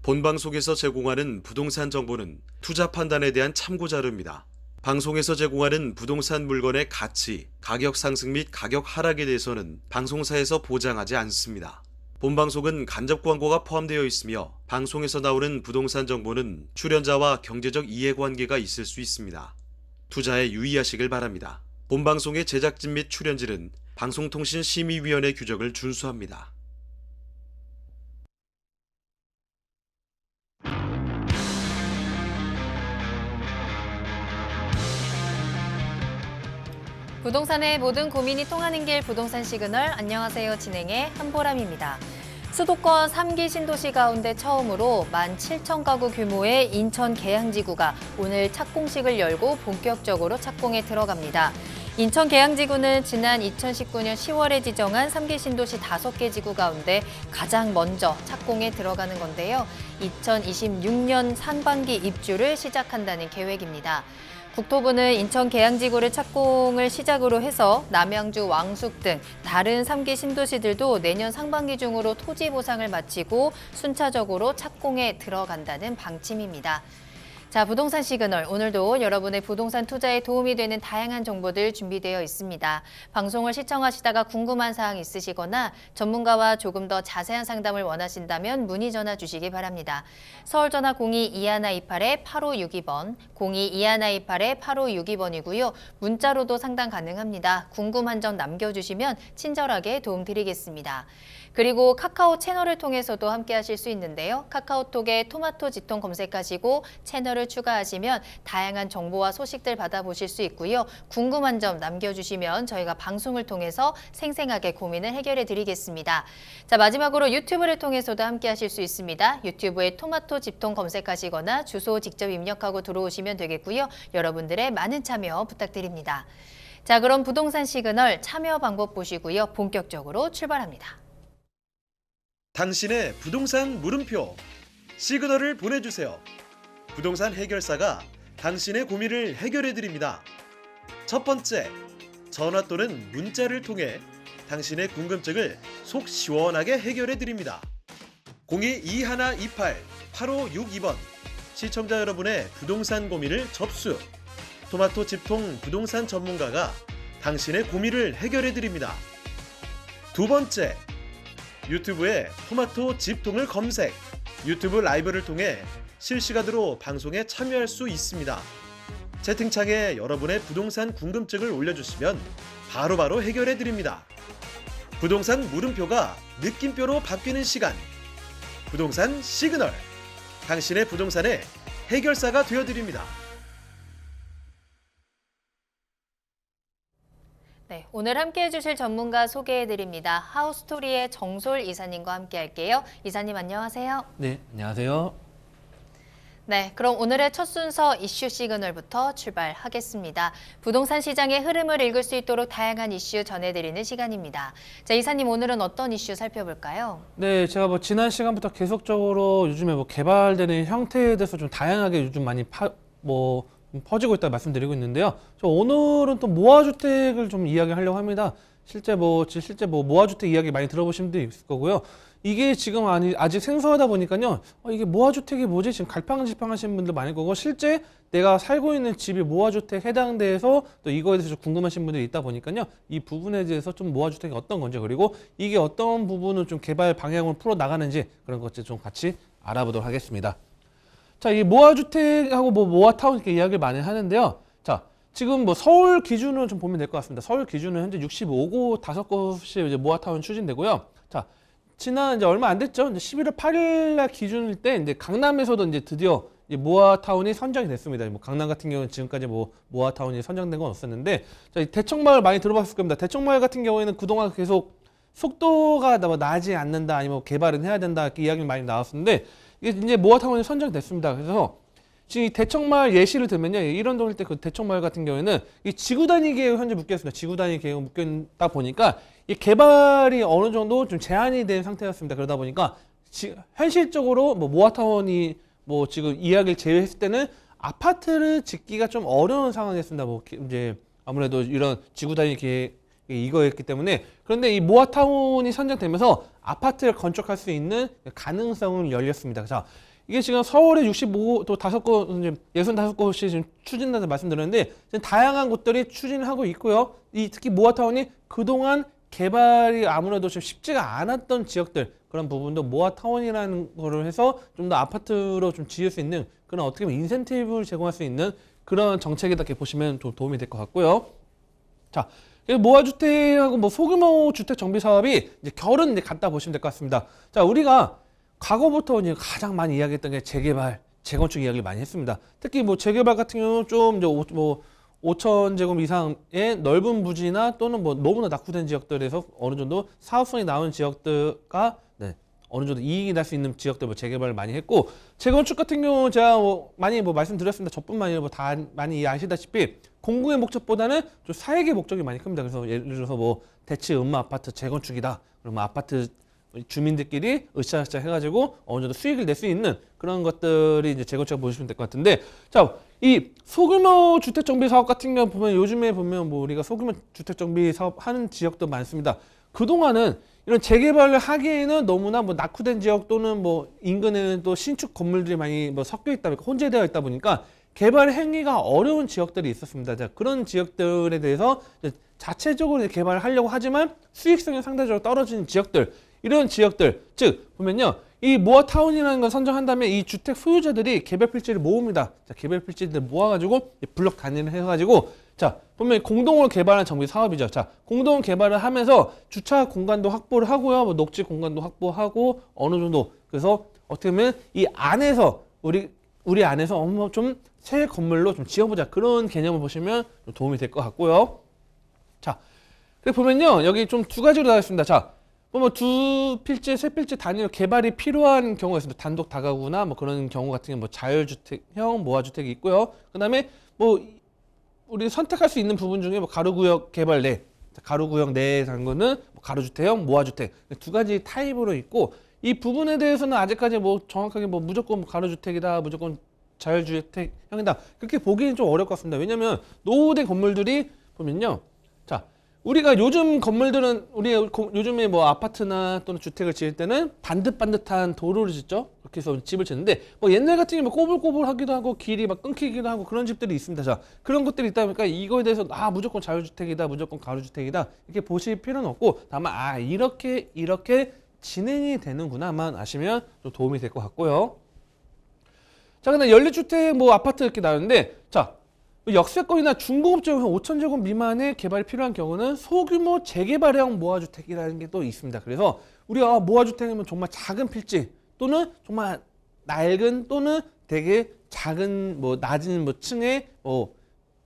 본방송에서 제공하는 부동산 정보는 투자 판단에 대한 참고 자료입니다. 방송에서 제공하는 부동산 물건의 가치, 가격 상승 및 가격 하락에 대해서는 방송사에서 보장하지 않습니다. 본방송은 간접 광고가 포함되어 있으며 방송에서 나오는 부동산 정보는 출연자와 경제적 이해관계가 있을 수 있습니다. 투자에 유의하시길 바랍니다. 본방송의 제작진 및 출연진은 방송통신심의위원회 규정을 준수합니다. 부동산의 모든 고민이 통하는 길 부동산 시그널. 안녕하세요. 진행의 한보람입니다. 수도권 3기 신도시 가운데 처음으로 17,000가구 규모의 인천 계양지구가 오늘 착공식을 열고 본격적으로 착공에 들어갑니다. 인천 계양지구는 지난 2019년 10월에 지정한 3기 신도시 5개 지구 가운데 가장 먼저 착공에 들어가는 건데요. 2026년 상반기 입주를 시작한다는 계획입니다. 국토부는 인천 계양지구를 착공을 시작으로 해서 남양주, 왕숙 등 다른 3기 신도시들도 내년 상반기 중으로 토지 보상을 마치고 순차적으로 착공에 들어간다는 방침입니다. 자, 부동산 시그널. 오늘도 여러분의 부동산 투자에 도움이 되는 다양한 정보들 준비되어 있습니다. 방송을 시청하시다가 궁금한 사항 있으시거나 전문가와 조금 더 자세한 상담을 원하신다면 문의 전화 주시기 바랍니다. 서울 전화 02-2128-8562번, 02-2128-8562번이고요. 문자로도 상담 가능합니다. 궁금한 점 남겨주시면 친절하게 도움드리겠습니다. 그리고 카카오 채널을 통해서도 함께 하실 수 있는데요. 카카오톡에 토마토 지통 검색하시고 채널을 추가하시면 다양한 정보와 소식들 받아보실 수 있고요. 궁금한 점 남겨주시면 저희가 방송을 통해서 생생하게 고민을 해결해 드리겠습니다. 자, 마지막으로 유튜브를 통해서도 함께 하실 수 있습니다. 유튜브에 토마토 지통 검색하시거나 주소 직접 입력하고 들어오시면 되겠고요. 여러분들의 많은 참여 부탁드립니다. 자, 그럼 부동산 시그널 참여 방법 보시고요. 본격적으로 출발합니다. 당신의 부동산 물음표 시그널을 보내주세요. 부동산 해결사가 당신의 고민을 해결해 드립니다. 첫 번째, 전화 또는 문자를 통해 당신의 궁금증을 속 시원하게 해결해 드립니다. 02-2128-8562번 시청자 여러분의 부동산 고민을 접수. 토마토 집통 부동산 전문가가 당신의 고민을 해결해 드립니다. 두 번째, 유튜브에 토마토 집통을 검색, 유튜브 라이브를 통해 실시간으로 방송에 참여할 수 있습니다. 채팅창에 여러분의 부동산 궁금증을 올려주시면 바로바로 해결해 드립니다. 부동산 물음표가 느낌표로 바뀌는 시간, 부동산 시그널, 당신의 부동산의 해결사가 되어드립니다. 네, 오늘 함께 해주실 전문가 소개해드립니다. 하우스토리의 정솔 이사님과 함께 할게요. 이사님 안녕하세요. 네, 안녕하세요. 네, 그럼 오늘의 첫 순서 이슈 시그널부터 출발하겠습니다. 부동산 시장의 흐름을 읽을 수 있도록 다양한 이슈 전해드리는 시간입니다. 자, 이사님 오늘은 어떤 이슈 살펴볼까요? 네, 제가 지난 시간부터 계속적으로 요즘에 개발되는 형태에 대해서 좀 다양하게 요즘 많이 퍼지고 있다고 말씀드리고 있는데요. 저 오늘은 또 모아주택을 좀 이야기하려고 합니다. 실제 모아주택 이야기 많이 들어보신 분도 있을 거고요. 이게 지금 아직 생소하다 보니까요. 이게 모아주택이 뭐지? 지금 갈팡질팡하신 분들 많을 거고, 실제 내가 살고 있는 집이 모아주택 해당돼서 또 이거에 대해서 좀 궁금하신 분들이 있다 보니까요. 이 부분에 대해서 좀 모아주택이 어떤 건지, 그리고 이게 어떤 부분을 좀 개발 방향으로 풀어 나가는지 그런 것들 좀 같이 알아보도록 하겠습니다. 자, 이 모아주택하고 모아타운 이렇게 이야기를 많이 하는데요. 자, 지금 서울 기준으로 좀 보면 될 것 같습니다. 서울 기준은 현재 65곳 5곳이 이제 모아타운 추진되고요. 자, 지난 이제 얼마 안 됐죠. 이제 11월 8일 날 기준일 때 이제 강남에서도 이제 드디어 모아타운이 선정이 됐습니다. 강남 같은 경우는 지금까지 모아타운이 선정된 건 없었는데, 자, 대청마을 많이 들어봤을 겁니다. 대청마을 같은 경우에는 그동안 계속 속도가 나지 않는다, 아니면 개발은 해야 된다 이렇게 이야기가 많이 나왔었는데, 이게 이제 모아타운이 선정됐습니다. 그래서 지금 이 대청마을 예시를 들면요, 일원동일 때 그 대청마을 같은 경우에는 이 지구 단위 계획 현재 묶여 있습니다. 지구 단위 계획 묶여 있다 보니까 이 개발이 어느 정도 좀 제한이 된 상태였습니다. 그러다 보니까 현실적으로 모아타운이 지금 이야기를 제외했을 때는 아파트를 짓기가 좀 어려운 상황이었습니다. 이제 아무래도 이런 지구 단위 계획 이거였기 때문에 그런데 이 모아타운이 선정되면서 아파트를 건축할 수 있는 가능성을 열렸습니다. 자, 이게 지금 서울에 65, 또 5곳, 65곳이 지금 추진한다고 말씀드렸는데, 지금 다양한 곳들이 추진을 하고 있고요. 특히 모아타운이 그동안 개발이 아무래도 좀 쉽지가 않았던 지역들, 그런 부분도 모아타운이라는 거를 해서 좀 더 아파트로 좀 지을 수 있는 그런 어떻게 보면 인센티브를 제공할 수 있는 그런 정책이다 이렇게 보시면 좀 도움이 될 것 같고요. 자, 모아주택하고 뭐 소규모 주택 정비 사업이 이제 결은 이제 같다 보시면 될 것 같습니다. 자, 우리가 과거부터 이제 가장 많이 이야기했던 게 재개발, 재건축 이야기를 많이 했습니다. 특히 뭐 재개발 같은 경우는 좀 이제 5,000제곱 이상의 넓은 부지나 또는 뭐 너무나 낙후된 지역들에서 어느 정도 사업성이 나온 지역들과 어느 정도 이익이 날 수 있는 지역들 뭐 재개발을 많이 했고, 재건축 같은 경우 제가 많이 말씀드렸습니다. 저뿐만 아니라 다 많이 아시다시피 공공의 목적보다는 좀 사익의 목적이 많이 큽니다. 그래서 예를 들어서 뭐 대치 음마 아파트 재건축이다. 그러면 아파트 주민들끼리 으쌰으쌰 해가지고 어느 정도 수익을 낼 수 있는 그런 것들이 이제 재건축을 보시면 될 것 같은데, 자, 이 소규모 주택 정비 사업 같은 경우 보면 요즘에 보면 뭐 우리가 소규모 주택 정비 사업 하는 지역도 많습니다. 그동안은 이런 재개발을 하기에는 너무나 뭐 낙후된 지역 또는 뭐 인근에는 또 신축 건물들이 많이 뭐 섞여 있다 보니까 혼재되어 있다 보니까 개발 행위가 어려운 지역들이 있었습니다. 자, 그런 지역들에 대해서 자체적으로 개발을 하려고 하지만 수익성이 상대적으로 떨어지는 지역들, 이런 지역들, 즉 보면요, 이 모아타운이라는 걸 선정한다면 이 주택 소유자들이 개별 필지를 모읍니다. 자, 개별 필지를 모아가지고 블록 단위를 해가지고, 자, 보면 공동으로 개발한 정비 사업이죠. 자, 공동 개발을 하면서 주차 공간도 확보를 하고요, 뭐 녹지 공간도 확보하고 어느 정도, 그래서 어떻게 보면 이 안에서 우리 안에서 좀 새 건물로 좀 지어보자, 그런 개념을 보시면 좀 도움이 될 것 같고요. 자, 그리고 보면요, 여기 좀 두 가지로 나와 있습니다. 자, 뭐 두 필지, 세 필지 단위로 개발이 필요한 경우가 있습니다. 단독 다가구나 뭐 그런 경우 같은 경우 뭐 자율주택형 모아주택이 있고요. 그다음에 뭐 우리 선택할 수 있는 부분 중에 뭐 가로구역 개발 내, 가로구역 내에 간 거는 뭐 가로주택형 모아주택, 두 가지 타입으로 있고, 이 부분에 대해서는 아직까지 뭐 정확하게 뭐 무조건 가로주택이다, 무조건 자율주택형이다, 그렇게 보기는 좀 어려울 것 같습니다. 왜냐면 노후된 건물들이 보면요, 자, 우리가 요즘 건물들은 요즘에 뭐 아파트나 또는 주택을 지을 때는 반듯반듯한 도로를 짓죠. 그렇게 해서 집을 짓는데 뭐 옛날 같은 경우 꼬불꼬불하기도 하고 길이 막 끊기기도 하고 그런 집들이 있습니다. 자, 그런 것들이 있다 보니까 이거에 대해서 무조건 자율주택이다, 무조건 가로주택이다 이렇게 보실 필요는 없고, 다만 이렇게 진행이 되는구나만 아시면 좀 도움이 될 것 같고요. 자, 근데 연립주택 뭐 아파트 이렇게 나오는데, 자, 역세권이나 중고급지역 5,000제곱 미만의 개발이 필요한 경우는 소규모 재개발형 모아주택이라는 게 또 있습니다. 그래서 우리가 모아주택이면 정말 작은 필지 또는 정말 낡은 또는 되게 작은 뭐 낮은 뭐 층의 뭐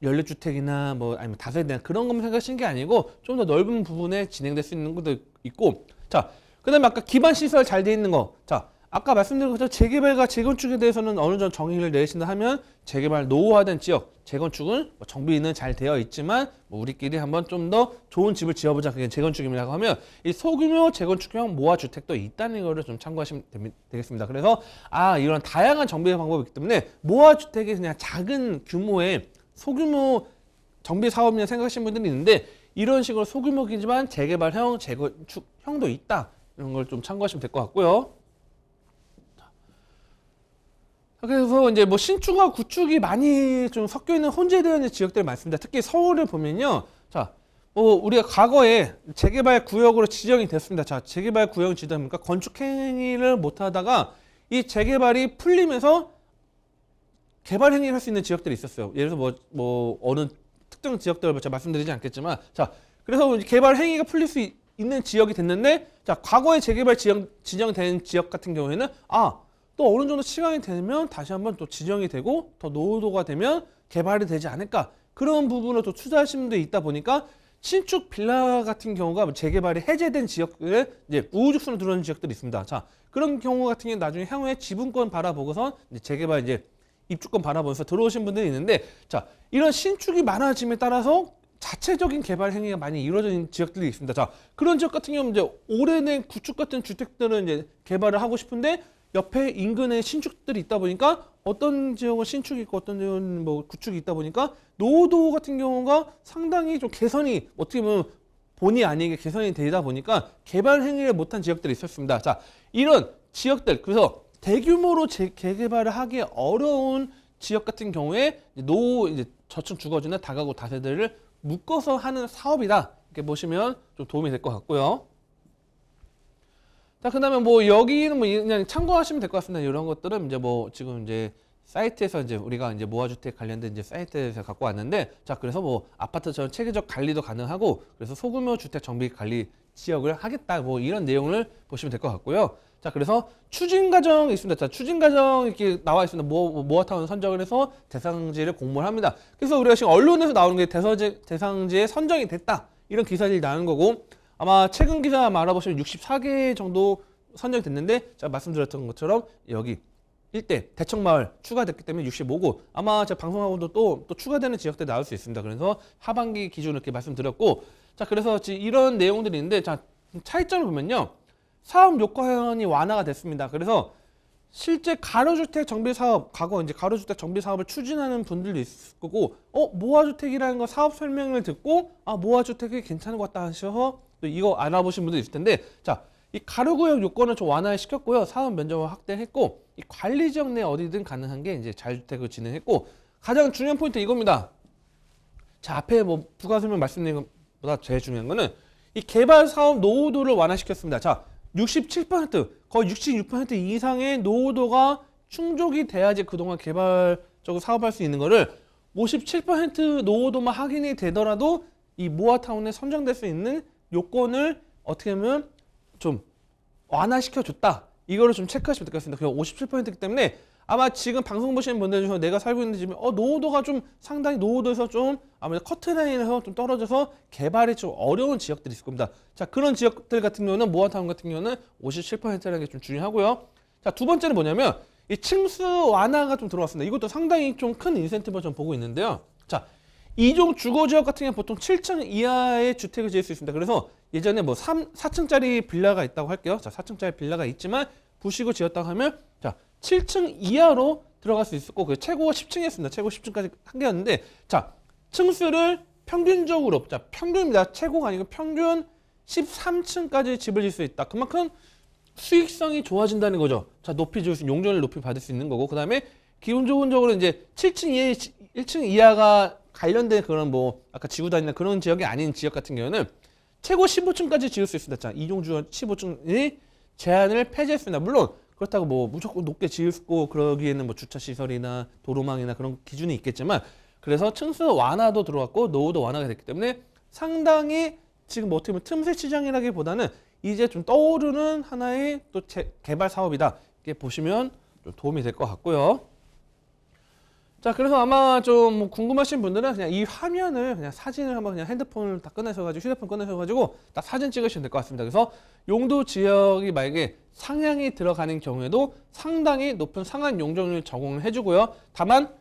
연립주택이나 뭐 아니면 다세대나 그런 것만 생각하시는 게 아니고 좀 더 넓은 부분에 진행될 수 있는 것도 있고, 자, 그다음에 아까 기반 시설 잘 돼 있는 거, 자, 아까 말씀드린 것처럼 재개발과 재건축에 대해서는 어느 정도 정의를 내리신다 하면 재개발 노후화된 지역, 재건축은 뭐 정비는 잘 되어 있지만 뭐 우리끼리 한번 좀 더 좋은 집을 지어보자, 그게 재건축이라고 하면 이 소규모 재건축형 모아주택도 있다는 거를 좀 참고하시면 되겠습니다. 그래서 이런 다양한 정비 방법이 있기 때문에 모아주택이 그냥 작은 규모의 소규모 정비 사업이라 생각하시는 분들이 있는데, 이런 식으로 소규모이지만 재개발형, 재건축형도 있다, 이런 걸 좀 참고하시면 될 것 같고요. 그래서 이제 뭐 신축과 구축이 많이 좀 섞여 있는 혼재되어 있는 지역들이 많습니다. 특히 서울을 보면요, 자, 뭐 우리가 과거에 재개발 구역으로 지정이 됐습니다. 자, 재개발 구역 지정이니까 건축 행위를 못 하다가 이 재개발이 풀리면서 개발 행위를 할 수 있는 지역들이 있었어요. 예를 들어서 뭐 어느 특정 지역들을 제가 말씀드리지 않겠지만, 자, 그래서 개발 행위가 풀릴 수 있는 지역이 됐는데, 자, 과거에 재개발 지정된 지역 같은 경우에는 또 어느 정도 시간이 되면 다시 한번 또 지정이 되고 더 노후도가 되면 개발이 되지 않을까, 그런 부분을 또 투자하시는 분들이 있다 보니까 신축 빌라 같은 경우가 재개발이 해제된 지역에 이제 우후죽순으로 들어오는 지역들이 있습니다. 자, 그런 경우 같은 경우는 나중에 향후에 지분권 바라보고서 이제 재개발 입주권 바라보면서 들어오신 분들이 있는데, 자, 이런 신축이 많아짐에 따라서 자체적인 개발 행위가 많이 이루어진 지역들이 있습니다. 자, 그런 지역 같은 경우는 이제 오래된 구축 같은 주택들은 이제 개발을 하고 싶은데 옆에 인근에 신축들이 있다 보니까 어떤 지역은 신축이 있고 어떤 지역은 뭐 구축이 있다 보니까 노후도 같은 경우가 상당히 좀 개선이 어떻게 보면 본의 아니게 개선이 되다 보니까 개발 행위를 못한 지역들이 있었습니다. 자, 이런 지역들, 그래서 대규모로 재개발을 하기 어려운 지역 같은 경우에 이제 저층 주거지나 다가구 다세대를 묶어서 하는 사업이다. 이렇게 보시면 좀 도움이 될 것 같고요. 자, 그다음에 뭐 여기는 뭐 그냥 참고하시면 될 것 같습니다. 이런 것들은 이제 뭐 지금 이제 사이트에서 이제 우리가 이제 모아주택 관련된 이제 사이트에서 갖고 왔는데, 자, 그래서 뭐 아파트처럼 체계적 관리도 가능하고, 그래서 소규모 주택 정비 관리 지역을 하겠다, 뭐 이런 내용을 보시면 될 것 같고요. 자, 그래서 추진 과정이 있습니다. 자, 추진 과정 이렇게 나와 있습니다. 모아타운 선정을 해서 대상지를 공모를 합니다. 그래서 우리가 지금 언론에서 나오는 게 대상지에 선정이 됐다, 이런 기사들이 나오는 거고, 아마 최근 기사 알아보시면 64개 정도 선정이 됐는데, 제가 말씀드렸던 것처럼 여기 일대 대청마을 추가됐기 때문에 65고, 아마 제가 방송하고도 또 추가되는 지역들이 나올 수 있습니다. 그래서 하반기 기준으로 이렇게 말씀드렸고, 자, 그래서 이런 내용들이 있는데, 자, 차이점을 보면요, 사업 요건이 완화가 됐습니다. 그래서 실제 가로주택 정비 사업, 과거 이제 가로주택 정비 사업을 추진하는 분들도 있을 거고, 모아주택이라는 거 사업 설명을 듣고, 모아주택이 괜찮은 것 같다 하셔서 또 이거 알아보신 분도 있을 텐데, 자, 이 가로구역 요건을 좀 완화시켰고요. 사업 면적을 확대했고, 이 관리 지역 내 어디든 가능한 게 이제 자유주택을 진행했고, 가장 중요한 포인트 이겁니다. 자, 앞에 뭐 부가 설명 말씀드린 것보다 제일 중요한 거는 이 개발 사업 노후도를 완화시켰습니다. 자, 67%, 거의 66% 이상의 노후도가 충족이 돼야지 그동안 개발적으로 사업할 수 있는 거를 57% 노후도만 확인이 되더라도 이 모아타운에 선정될 수 있는 요건을 어떻게 하면 좀 완화시켜 줬다. 이거를 좀 체크하시면 될 것 같습니다. 그냥 57%이기 때문에 아마 지금 방송 보시는 분들 중에 내가 살고 있는 집이 노후도가 좀 상당히 노후도에서 좀 아무래도 커트라인에서 좀 떨어져서 개발이 좀 어려운 지역들이 있을 겁니다. 자, 그런 지역들 같은 경우는 모아타운 같은 경우는 57%라는 게 좀 중요하고요. 자, 두 번째는 뭐냐면 이 층수 완화가 좀 들어왔습니다. 이것도 상당히 좀 큰 인센티브를 좀 보고 있는데요. 자, 이종 주거지역 같은 경우는 보통 7층 이하의 주택을 지을 수 있습니다. 그래서 예전에 뭐 4층짜리 빌라가 있다고 할게요. 자, 4층짜리 빌라가 있지만 부시고 지었다고 하면, 자, 7층 이하로 들어갈 수 있었고, 그 최고가 10층이었습니다. 최고 10층까지 한 개였는데, 자, 층수를 평균적으로, 자, 평균입니다. 최고가 아니고 평균 13층까지 집을 지을 수 있다. 그만큼 수익성이 좋아진다는 거죠. 자, 높이 지을 수, 용적률 높이 받을 수 있는 거고, 그 다음에 기본적으로 이제 7층 이하, 1층 이하가 관련된 그런 뭐 아까 지구 다니는 그런 지역이 아닌 지역 같은 경우는 최고 15층까지 지을 수 있습니다. 자, 이종주 15층의 제한을 폐지했습니다. 물론 그렇다고 뭐 무조건 높게 지을고 그러기에는 뭐 주차 시설이나 도로망이나 그런 기준이 있겠지만, 그래서 층수 완화도 들어왔고 노후도 완화가 됐기 때문에 상당히 지금 뭐 어떻게 보면 틈새 시장이라기보다는 이제 좀 떠오르는 하나의 또 개발 사업이다. 이렇게 보시면 좀 도움이 될 것 같고요. 자, 그래서 아마 좀 뭐 궁금하신 분들은 그냥 이 화면을 그냥 사진을 한번 그냥 핸드폰을 다 꺼내셔가지고, 휴대폰 꺼내셔가지고 딱 사진 찍으시면 될 것 같습니다. 그래서 용도 지역이 만약에 상향이 들어가는 경우에도 상당히 높은 상한 용적률 적용을 해주고요. 다만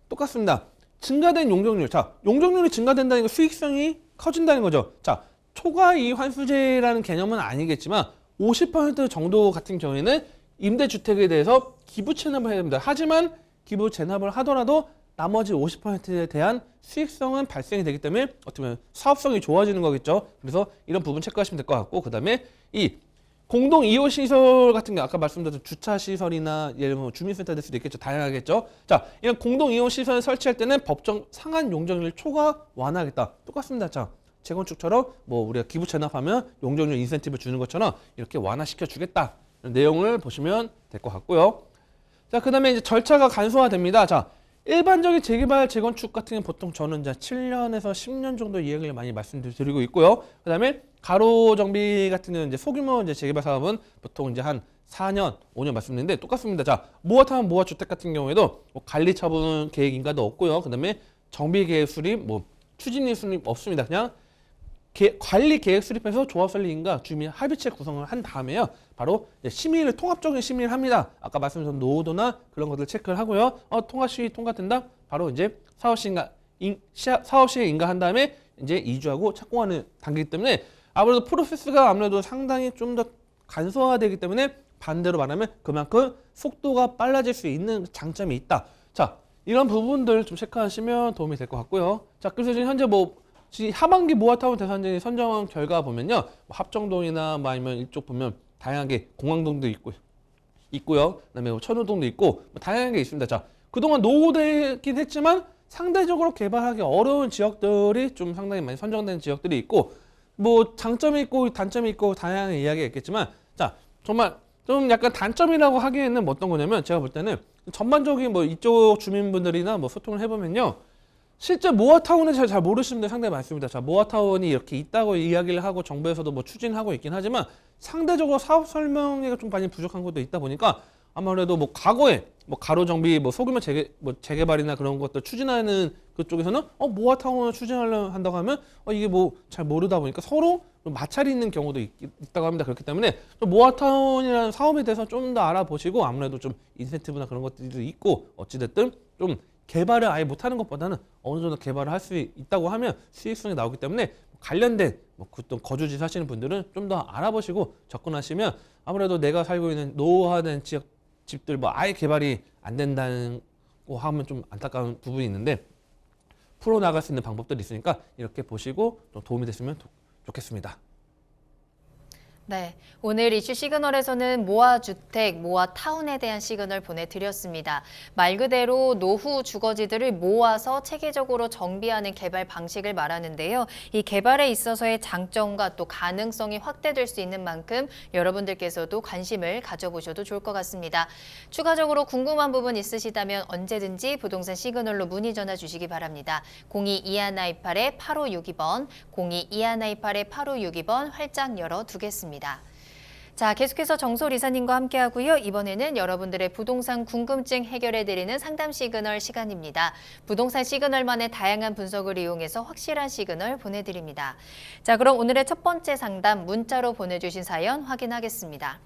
똑같습니다. 증가된 용적률. 자, 용적률이 증가된다는 건 수익성이 커진다는 거죠. 자, 초과 이익 환수제라는 개념은 아니겠지만 50% 정도 같은 경우에는 임대주택에 대해서 기부 체납을 해야 됩니다. 하지만 기부 체납을 하더라도 나머지 50%에 대한 수익성은 발생이 되기 때문에 어떻게 보면 사업성이 좋아지는 거겠죠. 그래서 이런 부분 체크하시면 될 것 같고, 그 다음에 이 공동 이용 시설 같은 게 아까 말씀드렸던 주차 시설이나 예를 들면 주민센터 될 수도 있겠죠. 다양하겠죠. 자, 이런 공동 이용 시설 설치할 때는 법정 상한 용적률 초과 완화하겠다. 똑같습니다. 자, 재건축처럼 뭐 우리가 기부 체납하면 용적률 인센티브 주는 것처럼 이렇게 완화시켜 주겠다. 내용을 보시면 될 것 같고요. 자, 그 다음에 이제 절차가 간소화됩니다. 자, 일반적인 재개발, 재건축 같은 경우는 보통 저는 이제 7년에서 10년 정도 이야기를 많이 말씀드리고 있고요. 그 다음에 가로 정비 같은 경우는 이제 소규모 이제 재개발 사업은 보통 이제 한 4년, 5년 말씀드리는데 똑같습니다. 자, 모아타운 모아주택 같은 경우에도 뭐 관리 처분 계획 인가도 없고요. 그 다음에 정비 계획 수립, 뭐 추진위 수립 없습니다. 그냥 관리 계획 수립해서 조합 설립인가 주민 합의체 구성을 한 다음에요. 바로 심의를 통합적인 심의를 합니다. 아까 말씀드린 노후도나 그런 것들 체크를 하고요. 통과시 통과된다. 바로 이제 사업시에 인가한 다음에 이제 이주하고 착공하는 단계이기 때문에 아무래도 프로세스가 아무래도 상당히 좀 더 간소화되기 때문에 반대로 말하면 그만큼 속도가 빨라질 수 있는 장점이 있다. 자, 이런 부분들 좀 체크하시면 도움이 될 것 같고요. 자, 그래서 지금 현재 뭐 지금 하반기 모아타운 대산전이 선정한 결과 보면요, 뭐 합정동이나 뭐 아니면 이쪽 보면 다양하게 공항동도 있고요. 그다음에 뭐 천호동도 있고 뭐 다양하게 있습니다. 자, 그동안 노후되긴 했지만 상대적으로 개발하기 어려운 지역들이 좀 상당히 많이 선정된 지역들이 있고 뭐 장점이 있고 단점이 있고 다양한 이야기가 있겠지만 자, 정말 좀 약간 단점이라고 하기에는 뭐 어떤 거냐면 제가 볼 때는 전반적인 뭐 이쪽 주민분들이나 뭐 소통을 해보면요. 실제 모아타운을 잘 모르시는 분들 상당히 많습니다. 자, 모아타운이 이렇게 있다고 이야기를 하고 정부에서도 뭐 추진하고 있긴 하지만 상대적으로 사업 설명회가 좀 많이 부족한 것도 있다 보니까 아무래도 뭐 과거에 뭐 가로 정비, 뭐 소규모 재개발이나 그런 것들 추진하는 그쪽에서는 모아타운을 추진하려 한다고 하면 이게 뭐 잘 모르다 보니까 서로 마찰이 있는 경우도 있다고 합니다. 그렇기 때문에 좀 모아타운이라는 사업에 대해서 좀 더 알아보시고 아무래도 좀 인센티브나 그런 것들도 있고 어찌됐든 좀 개발을 아예 못하는 것보다는 어느 정도 개발을 할 수 있다고 하면 수익성이 나오기 때문에 관련된 뭐 그또 거주지 사시는 분들은 좀 더 알아보시고 접근하시면 아무래도 내가 살고 있는 노후화된 지역 집들 뭐 아예 개발이 안 된다고 하면 좀 안타까운 부분이 있는데 풀어 나갈 수 있는 방법들이 있으니까 이렇게 보시고 좀 도움이 됐으면 좋겠습니다. 네, 오늘 이슈 시그널에서는 모아주택, 모아타운에 대한 시그널 보내드렸습니다. 말 그대로 노후 주거지들을 모아서 체계적으로 정비하는 개발 방식을 말하는데요. 이 개발에 있어서의 장점과 또 가능성이 확대될 수 있는 만큼 여러분들께서도 관심을 가져보셔도 좋을 것 같습니다. 추가적으로 궁금한 부분 있으시다면 언제든지 부동산 시그널로 문의 전화 주시기 바랍니다. 02-2128-8562번, 02-2128-8562번 활짝 열어두겠습니다. 자, 계속해서 정솔 이사님과 함께하고요. 이번에는 여러분들의 부동산 궁금증 해결해드리는 상담 시그널 시간입니다. 부동산 시그널만의 다양한 분석을 이용해서 확실한 시그널 보내드립니다. 자, 그럼 오늘의 첫 번째 상담 문자로 보내주신 사연 확인하겠습니다.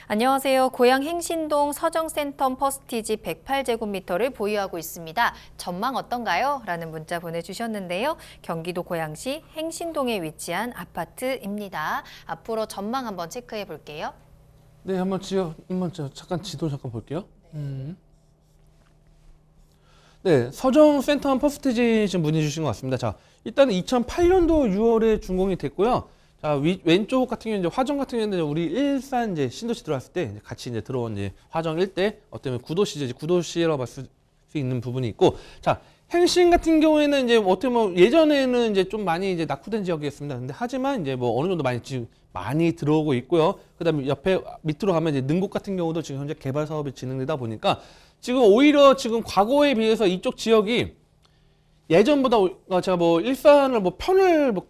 안녕하세요. 고향 행신동 서정센텀 퍼스티지 108제곱미터를 보유하고 있습니다. 전망 어떤가요? 라는 문자 보내주셨는데요. 경기도 고양시 행신동에 위치한 아파트입니다. 앞으로 전망 한번 체크해 볼게요. 네, 잠깐 지도 잠깐 볼게요. 네, 서정센텀 퍼스티지 지금 문의 주신 것 같습니다. 자, 일단은 2008년도 6월에 준공이 됐고요. 자, 왼쪽 같은 경우는 이제 화정 같은 경우는 우리 일산 이제 신도시 들어왔을 때 같이 이제 들어온 이제 화정 일대 어떤 구도시라고 볼 수 있는 부분이 있고, 자, 행신 같은 경우에는 이제 어떻게 뭐 예전에는 이제 좀 많이 이제 낙후된 지역이었습니다. 근데 하지만 이제 뭐 어느 정도 지금 많이 들어오고 있고요. 그다음에 옆에 밑으로 가면 이제 능곡 같은 경우도 지금 현재 개발 사업이 진행되다 보니까 지금 오히려 지금 과거에 비해서 이쪽 지역이 예전보다 제가 뭐 일산을 뭐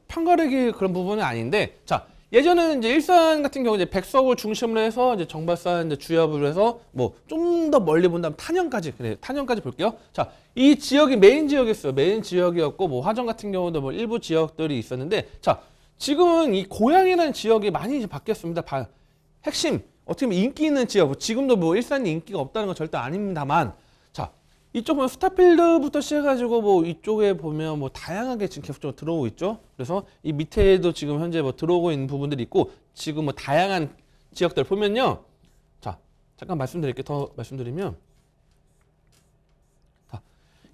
편가르기 그런 부분은 아닌데, 자, 예전에는 이제 일산 같은 경우 이제 백석을 중심으로 해서 이제 정발산 이제 주협을 해서 뭐 좀 더 멀리 본다면 탄현까지 볼게요. 자, 이 지역이 메인 지역이었어요. 메인 지역이었고 뭐 화정 같은 경우도 뭐 일부 지역들이 있었는데, 자, 지금은 이 고양이라는 지역이 많이 이제 바뀌었습니다. 핵심 어떻게 보면 인기 있는 지역, 지금도 뭐 일산이 인기가 없다는 건 절대 아닙니다만, 자, 이쪽 보면 스타필드부터 시작해가지고 뭐 이쪽에 보면 뭐 다양하게 지금 계속적으로 들어오고 있죠. 그래서 이 밑에도 지금 현재 뭐 들어오고 있는 부분들이 있고 지금 뭐 다양한 지역들 보면요. 자, 잠깐 더 말씀드리면, 자,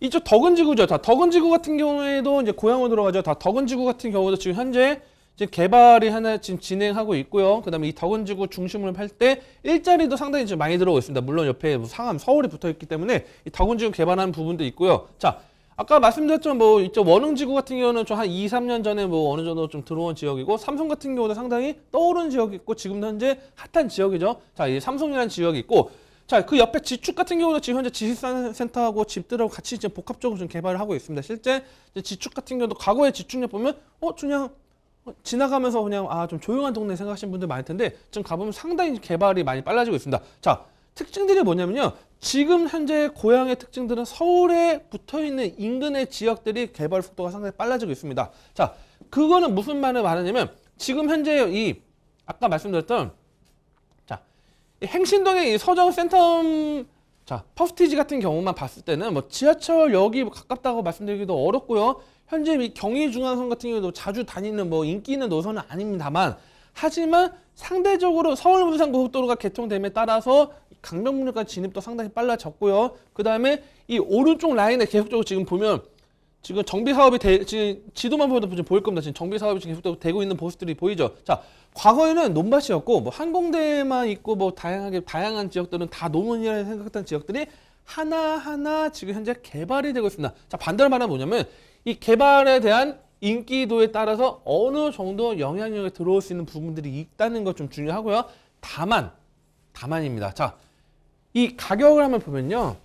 이쪽 덕은지구죠. 자, 덕은지구 같은 경우에도 이제 고양으로 들어가죠. 덕은지구 같은 경우도 지금 현재 지금 개발이 하나 지금 진행하고 있고요. 그다음에 이 덕은지구 중심으로 할 때 일자리도 상당히 지금 많이 들어오고 있습니다. 물론 옆에 뭐 상암, 서울이 붙어 있기 때문에 이 덕은지구 개발하는 부분도 있고요. 자, 아까 말씀드렸던 뭐 이쪽 원흥지구 같은 경우는 좀 한 2, 3년 전에 뭐 어느 정도 좀 들어온 지역이고, 삼성 같은 경우도 상당히 떠오른 지역이 있고 지금 현재 핫한 지역이죠. 자, 이 삼성이라는 지역이 있고, 자, 그 옆에 지축 같은 경우도 지금 현재 지식센터하고 집들하고 같이 지금 복합적으로 좀 개발을 하고 있습니다. 실제 지축 같은 경우도 과거의 지축역 보면 그냥 지나가면서 그냥 좀 조용한 동네 생각하시는 분들 많을 텐데 지금 가보면 상당히 개발이 많이 빨라지고 있습니다. 자, 특징들이 뭐냐면요. 지금 현재 고향의 특징들은 서울에 붙어있는 인근의 지역들이 개발 속도가 상당히 빨라지고 있습니다. 자, 그거는 무슨 말을 말하냐면 지금 현재 아까 말씀드렸던 이 행신동의 이 서정 센텀 퍼스티지 같은 경우만 봤을 때는 뭐 지하철역이 가깝다고 말씀드리기도 어렵고요. 현재 이 경의중앙선 같은 경우도 자주 다니는 뭐 인기 있는 노선은 아닙니다만, 하지만 상대적으로 서울 부산 고속도로가 개통됨에 따라서 강변북로까지 진입도 상당히 빨라졌고요. 그 다음에 이 오른쪽 라인에 계속적으로 지금 보면 지금 정비 사업이 지금 지도만 보도 지금 보일 겁니다. 지금 정비 사업이 지금 계속 되고 있는 모습들이 보이죠. 자, 과거에는 논밭이었고 뭐 항공대만 있고 뭐 다양한 지역들은 다 노문이라 생각했던 지역들이 하나하나 지금 현재 개발이 되고 있습니다. 자, 반대로 말하면 뭐냐면 이 개발에 대한 인기도에 따라서 어느 정도 영향력이 들어올 수 있는 부분들이 있다는 것 좀 중요하고요. 다만입니다. 자, 이 가격을 한번 보면요.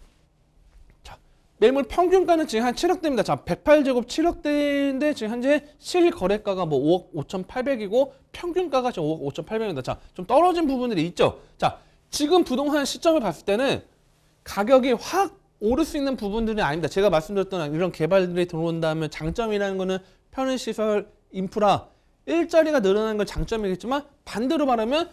매물 평균가는 지금 한 7억대입니다. 자, 108제곱 7억대인데 지금 현재 실거래가가 뭐 5억 5,800이고 평균가가 지금 5억 5,800입니다. 자, 좀 떨어진 부분들이 있죠. 자, 지금 부동산 시점을 봤을 때는 가격이 확 오를 수 있는 부분들이 아닙니다. 제가 말씀드렸던 이런 개발들이 들어온다면 장점이라는 거는 편의시설, 인프라, 일자리가 늘어나는 건 장점이겠지만 반대로 말하면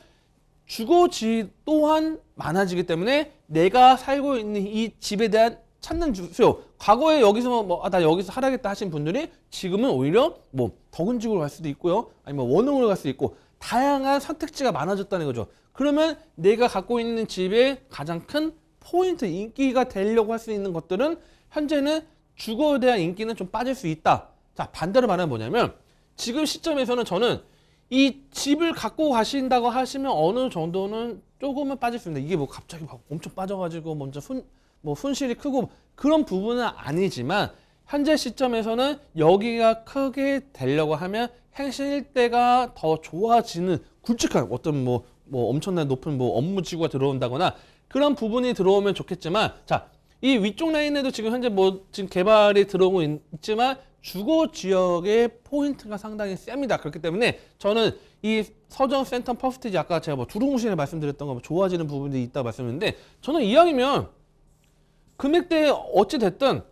주거지 또한 많아지기 때문에 내가 살고 있는 이 집에 대한 찾는 수요. 과거에 여기서 나 여기서 살아야겠다 하신 분들이 지금은 오히려 뭐 덕은지구로 갈 수도 있고요. 아니면 원흥으로 갈 수도 있고 다양한 선택지가 많아졌다는 거죠. 그러면 내가 갖고 있는 집의 가장 큰 포인트, 인기가 되려고 할 수 있는 것들은 현재는 주거에 대한 인기는 좀 빠질 수 있다. 자, 반대로 말하면 뭐냐면 지금 시점에서는 저는 이 집을 갖고 가신다고 하시면 어느 정도는 조금은 빠질 수 있는데 이게 뭐 갑자기 막 엄청 빠져가지고 먼저 손실이 크고 그런 부분은 아니지만 현재 시점에서는 여기가 크게 되려고 하면 행실대가 더 좋아지는 굵직한 어떤 뭐 엄청난 높은 뭐 업무지구가 들어온다거나 그런 부분이 들어오면 좋겠지만 자, 이 위쪽 라인에도 지금 현재 지금 개발이 들어오고 있지만 주거 지역의 포인트가 상당히 셉니다. 그렇기 때문에 저는 이 서정 센텀 퍼스티지 아까 제가 두루뭉실에 말씀드렸던 거 좋아지는 부분들이 있다 말씀드렸는데 저는 이왕이면 금액대 어찌 됐든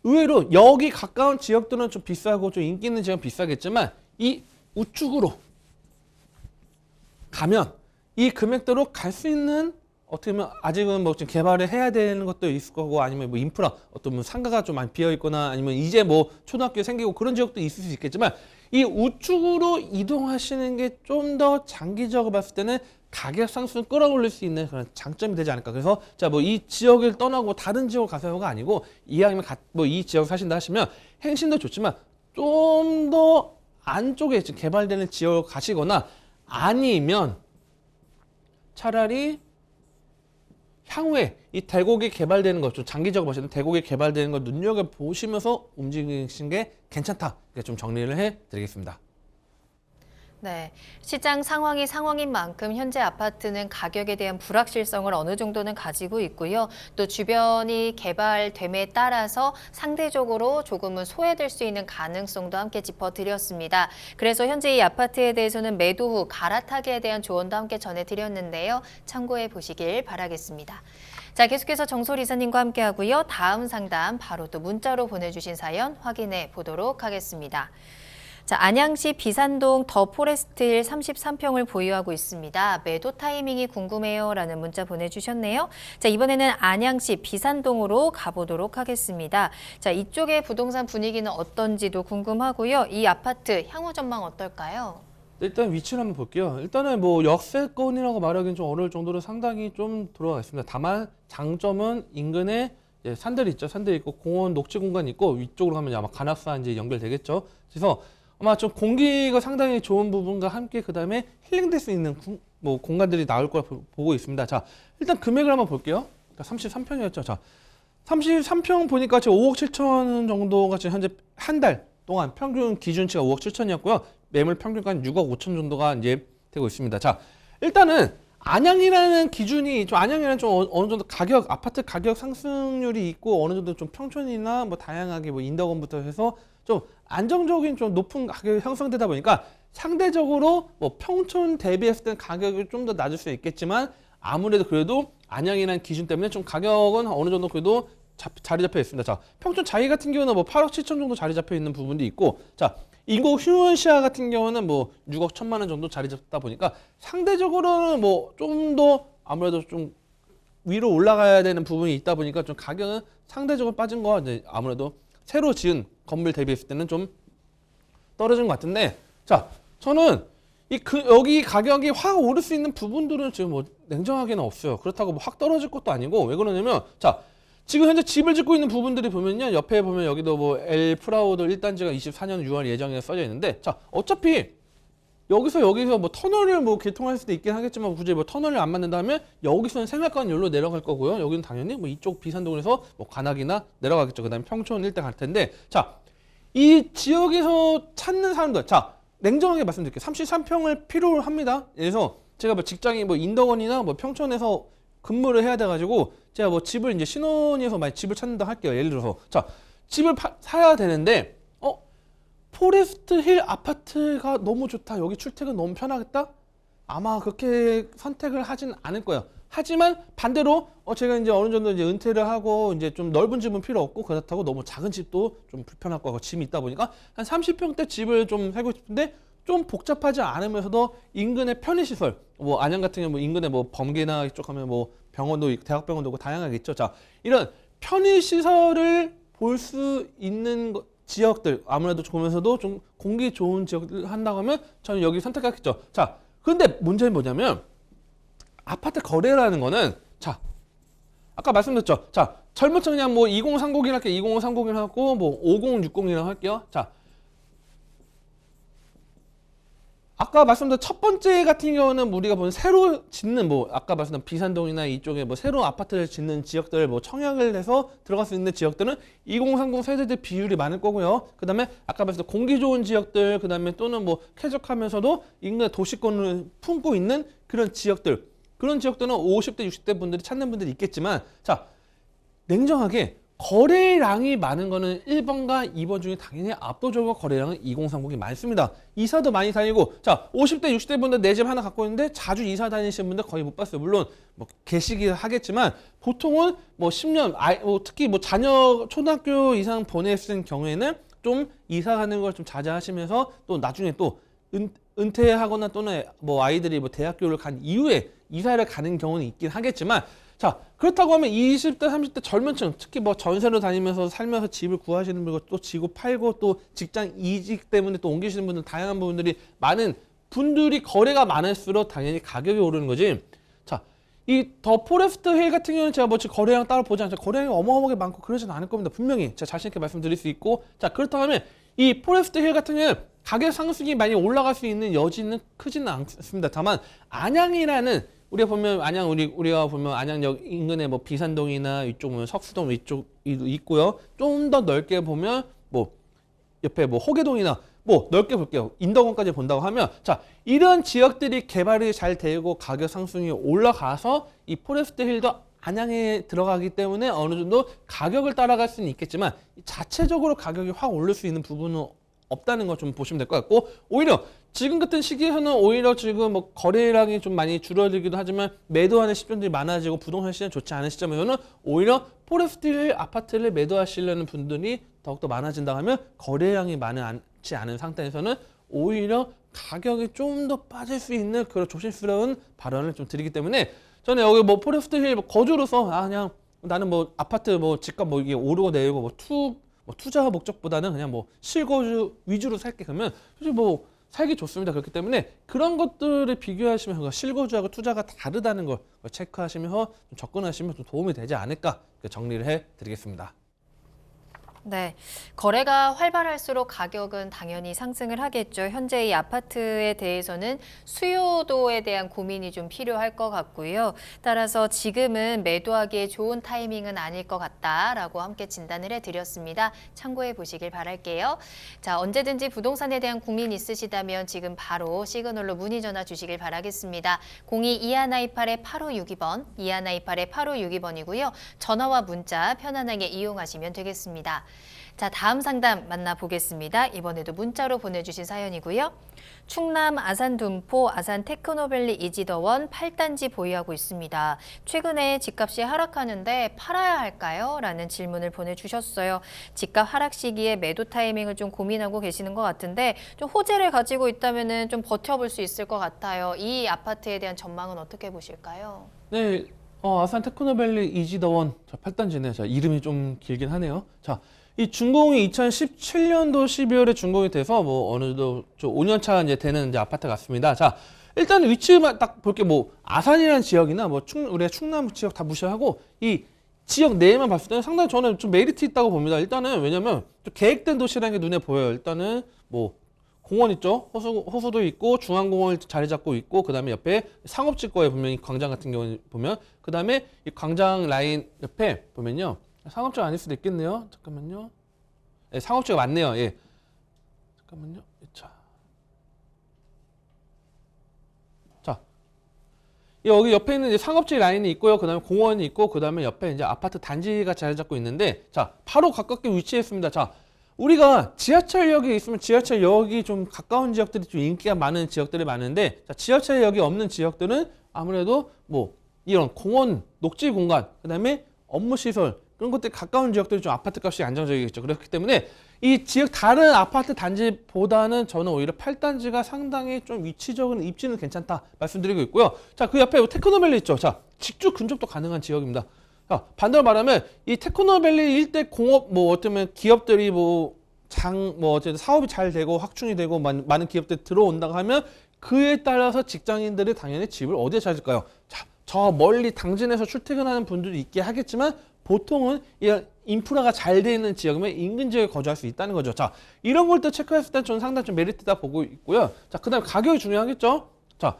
의외로 여기 가까운 지역들은 좀 비싸고 좀 인기 있는 지역은 비싸겠지만 이 우측으로 가면 이 금액대로 갈 수 있는 어떻게 보면 아직은 지금 개발을 해야 되는 것도 있을 거고 아니면 인프라 어떤 상가가 좀 많이 비어 있거나 아니면 이제 초등학교 생기고 그런 지역도 있을 수 있겠지만 이 우측으로 이동하시는 게 좀 더 장기적으로 봤을 때는 가격 상승을 끌어올릴 수 있는 그런 장점이 되지 않을까. 그래서 이 지역을 떠나고 다른 지역을 가서가 아니고 이왕이면 이 지역 사신다 하시면 행신도 좋지만 좀 더 안쪽에 지금 개발되는 지역을 가시거나 아니면 차라리 향후에 이 대곡이 개발되는 것, 좀 장기적으로 보시면 대곡이 개발되는 걸 눈여겨보시면서 움직이시는 게 괜찮다. 이렇게 좀 정리를 해드리겠습니다. 네, 시장 상황이 상황인 만큼 현재 아파트는 가격에 대한 불확실성을 어느 정도는 가지고 있고요. 또 주변이 개발됨에 따라서 상대적으로 조금은 소외될 수 있는 가능성도 함께 짚어드렸습니다. 그래서 현재 이 아파트에 대해서는 매도 후 갈아타기에 대한 조언도 함께 전해드렸는데요. 참고해 보시길 바라겠습니다. 자, 계속해서 정솔 이사님과 함께하고요. 다음 상담 바로 또 문자로 보내주신 사연 확인해 보도록 하겠습니다. 자, 안양시 비산동 더 포레스트힐 33평을 보유하고 있습니다. 매도 타이밍이 궁금해요 라는 문자 보내주셨네요. 자, 이번에는 안양시 비산동으로 가보도록 하겠습니다. 자, 이쪽의 부동산 분위기는 어떤지도 궁금하고요. 이 아파트 향후 전망 어떨까요? 일단 위치를 한번 볼게요. 일단은 역세권이라고 말하기는 좀 어려울 정도로 상당히 좀 들어가 있습니다. 다만 장점은 인근에 산들이 있죠. 산들이 있고 공원 녹지 공간이 있고 위쪽으로 가면 아마 관악산 이제 연결되겠죠. 그래서 아마 좀 공기가 상당히 좋은 부분과 함께 그다음에 힐링될 수 있는 공간들이 나올 거라 보고 있습니다. 자, 일단 금액을 한번 볼게요. 33평이었죠. 자, 33평 보니까 지금 5억 7천 정도가 지금 현재 한 달 동안 평균 기준치가 5억 7천이었고요. 매물 평균가는 6억 5천 정도가 이제 되고 있습니다. 자, 일단은 안양이라는 기준이 안양이라는 좀 어느 정도 아파트 가격 상승률이 있고 어느 정도 좀 평촌이나 다양하게 인덕원부터 해서 좀 안정적인 좀 높은 가격이 형성되다 보니까 상대적으로 평촌 대비했을 때는 가격이 좀 더 낮을 수 있겠지만 아무래도 그래도 안양이라는 기준 때문에 좀 가격은 어느 정도 그래도 자리 잡혀 있습니다. 자, 평촌 자이 같은 경우는 8억 7천 정도 자리 잡혀 있는 부분도 있고, 자, 인고 휴먼시아 같은 경우는 6억 1천만 원 정도 자리 잡다 보니까 상대적으로는 좀 더 아무래도 좀 위로 올라가야 되는 부분이 있다 보니까 좀 가격은 상대적으로 빠진 거 아무래도 새로 지은 건물 대비했을 때는 좀 떨어진 것 같은데, 자, 저는 여기 가격이 확 오를 수 있는 부분들은 지금 냉정하게는 없어요. 그렇다고 확 떨어질 것도 아니고, 왜 그러냐면, 자, 지금 현재 집을 짓고 있는 부분들이 보면요. 옆에 보면 여기도 뭐 엘 프라우드 1단지가 24년 6월 예정에 써져 있는데 자, 어차피 여기서 뭐 터널을 뭐 개통할 수도 있긴 하겠지만 굳이 뭐 터널을 안 만든다면 여기서는 생활권 여기로 내려갈 거고요. 여기는 당연히 뭐 이쪽 비산동에서 뭐 관악이나 내려가겠죠. 그다음에 평촌 일대 갈 텐데 자, 이 지역에서 찾는 사람들 자, 냉정하게 말씀드릴게요. 33평을 필요로 합니다. 그래서 제가 뭐 직장이 뭐 인덕원이나 뭐 평촌에서 근무를 해야 돼가지고 제가 뭐 집을 이제 신혼에서 만약 집을 찾는다 할게요. 예를 들어서 자, 집을 사야 되는데 포레스트 힐 아파트가 너무 좋다. 여기 출퇴근 너무 편하겠다. 아마 그렇게 선택을 하진 않을 거예요. 하지만 반대로 제가 이제 어느 정도 이제 은퇴를 하고 이제 좀 넓은 집은 필요 없고 그렇다고 너무 작은 집도 좀 불편할 거고 짐이 있다 보니까 한 30평대 집을 좀 살고 싶은데 좀 복잡하지 않으면서도 인근의 편의시설 뭐 안양 같은 경우 뭐 인근에 뭐 범계나 이쪽 하면 뭐 병원도 있고 대학병원도 있고 다양하게 있죠. 자, 이런 편의시설을 볼 수 있는 지역들 아무래도 보면서도 좀 공기 좋은 지역들 한다고 하면 저는 여기 선택하겠죠. 자, 그런데 문제는 뭐냐면 아파트 거래라는 거는 자, 아까 말씀드렸죠. 자, 젊은 층 그냥 뭐 2030이라 할게요. 2030이라 하고 뭐 5060이라고 할게요. 자, 아까 말씀드린 첫 번째 같은 경우는 우리가 보는 새로 짓는 뭐 아까 말씀드린 비산동이나 이쪽에 뭐 새로 아파트를 짓는 지역들 뭐 청약을 해서 들어갈 수 있는 지역들은 2030 세대들 비율이 많을 거고요. 그다음에 아까 말씀드린 공기 좋은 지역들 그다음에 또는 뭐 쾌적하면서도 인근의 도시권을 품고 있는 그런 지역들 그런 지역들은 50대 60대 분들이 찾는 분들이 있겠지만 자, 냉정하게 거래량이 많은 거는 1번과 2번 중에 당연히 압도적으로 거래량은 2030이 많습니다. 이사도 많이 다니고 자, 50대 60대 분들 내 집 하나 갖고 있는데 자주 이사 다니시는 분들 거의 못 봤어요. 물론 뭐 계시긴 하겠지만 보통은 뭐 10년 특히 뭐 자녀 초등학교 이상 보냈을 경우에는 좀 이사 가는 걸 좀 자제하시면서 또 나중에 또 은퇴하거나 또는 뭐 아이들이 뭐 대학교를 간 이후에 이사를 가는 경우는 있긴 하겠지만 자, 그렇다고 하면 20대, 30대 젊은 층, 특히 뭐 전세로 다니면서 살면서 집을 구하시는 분들, 또 지고 팔고 또 직장 이직 때문에 또 옮기시는 분들, 다양한 부분들이 많은 분들이 거래가 많을수록 당연히 가격이 오르는 거지. 자, 이 더 포레스트 힐 같은 경우는 제가 뭐 지금 거래량 따로 보지 않죠. 거래량이 어마어마하게 많고 그러진 않을 겁니다. 분명히 제가 자신 있게 말씀드릴 수 있고. 자, 그렇다고 하면 이 포레스트 힐 같은 경우는 가격 상승이 많이 올라갈 수 있는 여지는 크지는 않습니다. 다만 안양이라는 우리가 보면 우리가 보면 안양역 인근에 뭐 비산동이나 이쪽 보면 석수동 이쪽이 있고요. 좀 더 넓게 보면 뭐 옆에 뭐 호계동이나 뭐 넓게 볼게요. 인덕원까지 본다고 하면 자, 이런 지역들이 개발이 잘 되고 가격 상승이 올라가서 이 포레스트 힐도 안양에 들어가기 때문에 어느 정도 가격을 따라갈 수는 있겠지만 자체적으로 가격이 확 오를 수 있는 부분은 없다는 거 좀 보시면 될 것 같고 오히려 지금 같은 시기에서는 오히려 지금 뭐 거래량이 좀 많이 줄어들기도 하지만 매도하는 시점들이 많아지고 부동산 시장 좋지 않은 시점에서는 오히려 포레스트 아파트를 매도하시려는 분들이 더욱더 많아진다 하면 거래량이 많지 않은 상태에서는 오히려 가격이 좀 더 빠질 수 있는 그런 조심스러운 발언을 좀 드리기 때문에 저는 여기 뭐 포레스트 힐 거주로서 그냥 나는 뭐 아파트 뭐 집값 뭐 이게 오르고 내리고 뭐 투자 목적보다는 그냥 뭐 실거주 위주로 살게 그러면 솔직히 뭐 살기 좋습니다. 그렇기 때문에 그런 것들을 비교하시면서 실거주하고 투자가 다르다는 걸 체크하시면서 좀 접근하시면 좀 도움이 되지 않을까 정리를 해드리겠습니다. 네, 거래가 활발할수록 가격은 당연히 상승을 하겠죠. 현재 이 아파트에 대해서는 수요도에 대한 고민이 좀 필요할 것 같고요. 따라서 지금은 매도하기에 좋은 타이밍은 아닐 것 같다라고 함께 진단을 해드렸습니다. 참고해 보시길 바랄게요. 자, 언제든지 부동산에 대한 고민 있으시다면 지금 바로 시그널로 문의 전화 주시길 바라겠습니다. 02-2128-8562번, 2128-8562번이고요. 전화와 문자 편안하게 이용하시면 되겠습니다. 자, 다음 상담 만나보겠습니다. 이번에도 문자로 보내주신 사연이고요. 충남 아산둔포 아산테크노밸리 이지더원 8단지 보유하고 있습니다. 최근에 집값이 하락하는데 팔아야 할까요? 라는 질문을 보내주셨어요. 집값 하락 시기에 매도 타이밍을 좀 고민하고 계시는 것 같은데 좀 호재를 가지고 있다면 좀 버텨볼 수 있을 것 같아요. 이 아파트에 대한 전망은 어떻게 보실까요? 네, 아산 테크노밸리 이지더원 8단지네. 자, 이름이 좀 길긴 하네요. 자, 이 준공이 2017년도 12월에 준공이 돼서 뭐 어느 정도 5년차 이제 되는 이제 아파트 같습니다. 자, 일단 위치만 딱 볼게 뭐 아산이라는 지역이나 뭐 우리가 충남 지역 다 무시하고 이 지역 내에만 봤을 때는 상당히 저는 좀 메리트 있다고 봅니다. 일단은 왜냐면 좀 계획된 도시라는 게 눈에 보여요. 일단은 뭐 공원 있죠. 호수도 있고 중앙공원 자리 잡고 있고 그 다음에 옆에 상업지거에 보면 이 광장 같은 경우는 보면 그 다음에 이 광장 라인 옆에 보면요. 상업지가 아닐 수도 있겠네요. 잠깐만요. 네, 상업지가 맞네요. 예. 잠깐만요. 자, 여기 옆에 있는 이제 상업지 라인이 있고요. 그 다음에 공원이 있고 그 다음에 옆에 이제 아파트 단지가 자리 잡고 있는데 자, 바로 가깝게 위치했습니다. 자, 우리가 지하철역에 있으면 지하철역이 좀 가까운 지역들이 좀 인기가 많은 지역들이 많은데 자, 지하철역이 없는 지역들은 아무래도 뭐 이런 공원, 녹지 공간, 그 다음에 업무 시설 그런 것들이 가까운 지역들이 좀 아파트 값이 안정적이겠죠. 그렇기 때문에 이 지역 다른 아파트 단지보다는 저는 오히려 8단지가 상당히 좀 위치적인 입지는 괜찮다 말씀드리고 있고요. 자, 그 옆에 테크노밸리 있죠. 자, 직주 근접도 가능한 지역입니다. 자, 반대로 말하면 이 테크노밸리 일대 공업 뭐 어쩌면 기업들이 어쨌든 사업이 잘 되고 확충이 되고 많은 기업들이 들어온다고 하면 그에 따라서 직장인들이 당연히 집을 어디에 찾을까요? 자, 저 멀리 당진에서 출퇴근하는 분들이 있게 하겠지만 보통은 이 인프라가 잘 돼 있는 지역이면 인근 지역에 거주할 수 있다는 거죠. 자, 이런 걸 또 체크했을 때 저는 상당히 좀 메리트다 보고 있고요. 자, 그 다음에 가격이 중요하겠죠. 자,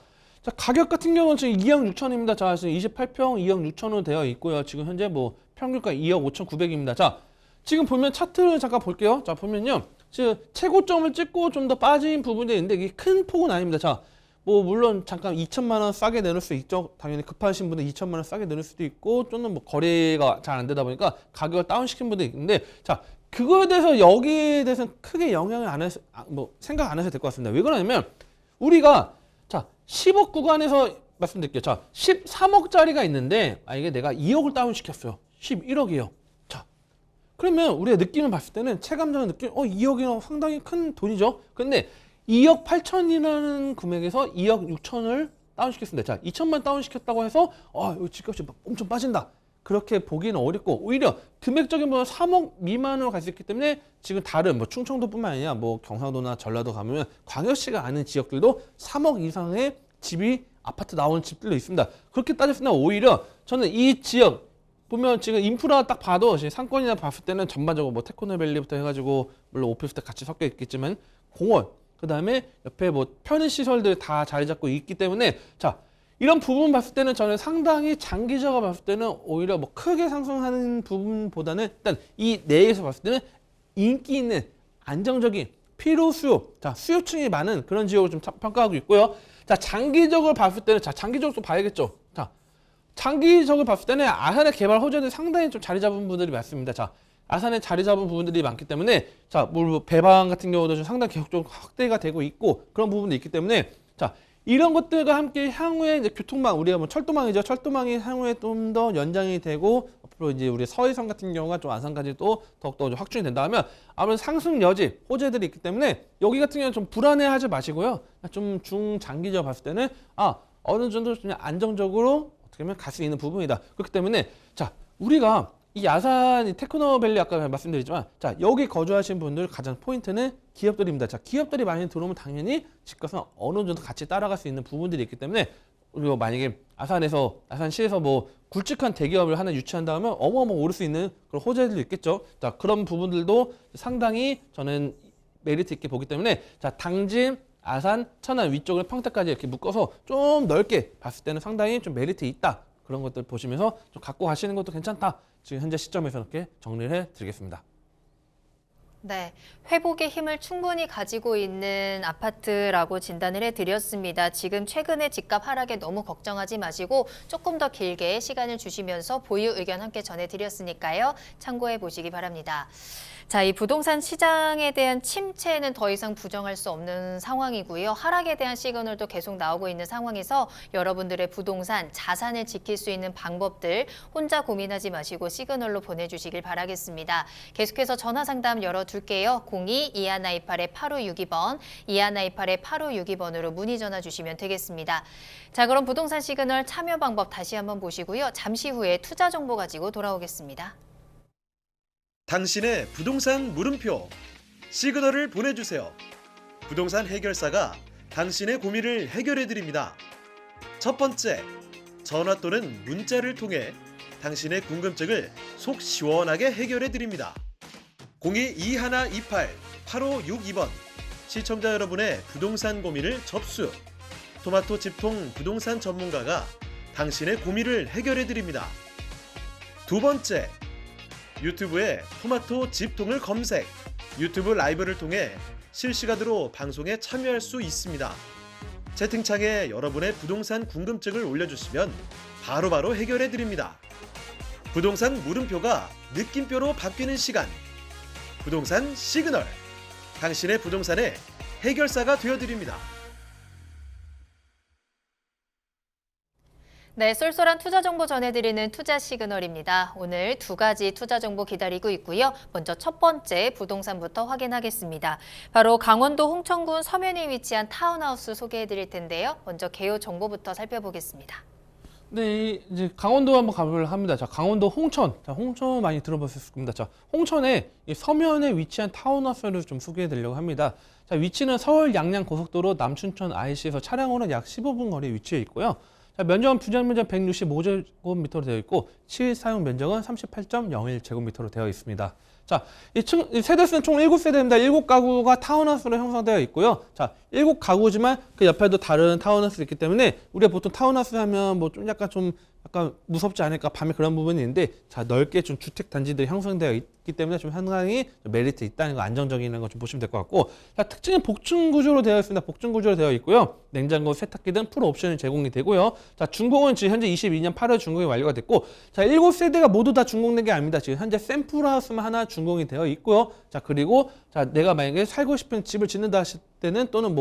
가격 같은 경우는 지금 2억 6천입니다. 자, 지금 28평 2억 6천으로 되어 있고요. 지금 현재 뭐 평균가 2억 5,900입니다. 자, 지금 보면 차트를 잠깐 볼게요. 자, 보면요. 지금 최고점을 찍고 좀 더 빠진 부분이 있는데 이게 큰 폭은 아닙니다. 자, 뭐 물론 잠깐 2천만 원 싸게 내놓을 수 있죠. 당연히 급하신 분들 2천만 원 싸게 내놓을 수도 있고 또는 뭐 거래가 잘 안 되다 보니까 가격을 다운시킨 분도 있는데 자, 그거에 대해서 여기에 대해서는 크게 영향을 생각 안 하셔도 될 것 같습니다. 왜 그러냐면 우리가 자, 10억 구간에서 말씀드릴게요. 자, 13억짜리가 있는데 이게 내가 2억을 다운시켰어요. 11억이에요. 자, 그러면 우리가 느낌을 봤을 때는 체감적인 느낌 2억이면 상당히 큰 돈이죠. 근데 2억 8천이라는 금액에서 2억 6천을 다운시켰습니다. 자, 2천만 다운시켰다고 해서 이거 집값이 엄청 빠진다. 그렇게 보기는 어렵고 오히려 금액적인 부분은 3억 미만으로 갈 수 있기 때문에 지금 다른 뭐 충청도뿐만 아니라 뭐 경상도나 전라도 가면 광역시가 아닌 지역들도 3억 이상의 집이 아파트 나오는 집들도 있습니다. 그렇게 따졌을 때 오히려 저는 이 지역 보면 지금 인프라 딱 봐도 상권이나 봤을 때는 전반적으로 뭐 테크노밸리부터 해가지고 물론 오피스텔 같이 섞여 있겠지만 공원 그 다음에 옆에 뭐 편의시설들 다 자리 잡고 있기 때문에 자, 이런 부분 봤을 때는 저는 상당히 장기적으로 봤을 때는 오히려 뭐 크게 상승하는 부분보다는 일단 이 내에서 봤을 때는 인기 있는 안정적인 필요 수요, 자, 수요층이 많은 그런 지역을 좀 평가하고 있고요. 자, 장기적으로 봤을 때는 자, 장기적으로 또 봐야겠죠. 자, 장기적으로 봤을 때는 아산의 개발 호재들이 상당히 좀 자리 잡은 분들이 많습니다. 자, 아산에 자리 잡은 부분들이 많기 때문에 자, 뭐 배방 같은 경우도 좀 상당히 계속적으로 확대가 되고 있고 그런 부분도 있기 때문에 자, 이런 것들과 함께 향후에 이제 교통망 우리가 뭐 철도망이죠. 철도망이 향후에 좀 더 연장이 되고 앞으로 이제 우리 서해선 같은 경우가 좀 아산까지 또 더욱더 좀 확충이 된다 하면 아무래도 상승 여지 호재들이 있기 때문에 여기 같은 경우는 좀 불안해하지 마시고요. 좀 중장기적으로 봤을 때는 어느 정도 좀 안정적으로 어떻게 보면 갈 수 있는 부분이다. 그렇기 때문에 자, 우리가 이 아산 테크노밸리 아까 말씀드렸지만 자, 여기 거주하시는 분들 가장 포인트는 기업들입니다. 자, 기업들이 많이 들어오면 당연히 집값은 어느 정도 같이 따라갈 수 있는 부분들이 있기 때문에 우리가 만약에 아산시에서 뭐 굵직한 대기업을 하나 유치한다면 어마어마 오를 수 있는 그런 호재들도 있겠죠. 자, 그런 부분들도 상당히 저는 메리트 있게 보기 때문에 자, 당진, 아산, 천안 위쪽을 평택까지 이렇게 묶어서 좀 넓게 봤을 때는 상당히 좀 메리트 있다. 그런 것들 보시면서 좀 갖고 가시는 것도 괜찮다. 지금 현재 시점에서 이렇게 정리를 해드리겠습니다. 네, 회복의 힘을 충분히 가지고 있는 아파트라고 진단을 해드렸습니다. 지금 최근에 집값 하락에 너무 걱정하지 마시고 조금 더 길게 시간을 주시면서 보유 의견 함께 전해드렸으니까요. 참고해 보시기 바랍니다. 자, 이 부동산 시장에 대한 침체는 더 이상 부정할 수 없는 상황이고요. 하락에 대한 시그널도 계속 나오고 있는 상황에서 여러분들의 부동산, 자산을 지킬 수 있는 방법들 혼자 고민하지 마시고 시그널로 보내주시길 바라겠습니다. 계속해서 전화 상담 열어둘게요. 02-2128-8562번, 2128-8562번으로 문의 전화 주시면 되겠습니다. 자, 그럼 부동산 시그널 참여 방법 다시 한번 보시고요. 잠시 후에 투자 정보 가지고 돌아오겠습니다. 당신의 부동산 물음표 시그널을 보내주세요. 부동산 해결사가 당신의 고민을 해결해 드립니다. 첫 번째, 전화 또는 문자를 통해 당신의 궁금증을 속 시원하게 해결해 드립니다. 02-2128-8562번 시청자 여러분의 부동산 고민을 접수. 토마토 집통 부동산 전문가가 당신의 고민을 해결해 드립니다. 두 번째, 유튜브에 토마토 집통을 검색. 유튜브 라이브를 통해 실시간으로 방송에 참여할 수 있습니다. 채팅창에 여러분의 부동산 궁금증을 올려주시면 바로바로 해결해 드립니다. 부동산 물음표가 느낌표로 바뀌는 시간. 부동산 시그널. 당신의 부동산의 해결사가 되어드립니다. 네, 쏠쏠한 투자 정보 전해드리는 투자 시그널입니다. 오늘 두 가지 투자 정보 기다리고 있고요. 먼저 첫 번째 부동산부터 확인하겠습니다. 바로 강원도 홍천군 서면에 위치한 타운하우스 소개해드릴 텐데요. 먼저 개요 정보부터 살펴보겠습니다. 네, 이제 강원도 한번 가보려 합니다. 자, 강원도 홍천. 자, 홍천 많이 들어보셨을 겁니다. 자, 홍천에 이 서면에 위치한 타운하우스를 좀 소개해드리려고 합니다. 자, 위치는 서울 양양 고속도로 남춘천 IC에서 차량으로 약 15분 거리에 위치해 있고요. 자, 면적은 분양 면적 165제곱미터로 되어 있고 실사용 면적은 38.01제곱미터로 되어 있습니다. 자, 이 세대수는 총 7세대입니다. 7가구가 타운하우스로 형성되어 있고요. 자, 7가구지만 그 옆에도 다른 타운하우스 있기 때문에 우리가 보통 타운하우스 하면 뭐 좀 약간 무섭지 않을까 밤에 그런 부분이 있는데, 자, 넓게 좀 주택 단지들이 형성되어 있기 때문에 좀 상당히 메리트 있다는 거, 안정적인 거 좀 보시면 될 것 같고, 자, 특징은 복층 구조로 되어 있습니다. 복층 구조로 되어 있고요. 냉장고, 세탁기 등 풀 옵션이 제공이 되고요. 자, 준공은 지금 현재 22년 8월 준공이 완료가 됐고, 자, 7세대가 모두 다 준공된 게 아닙니다. 지금 현재 샘플하우스만 하나 준공이 되어 있고요. 자, 그리고 자, 내가 만약에 살고 싶은 집을 짓는다 하실 때는 또는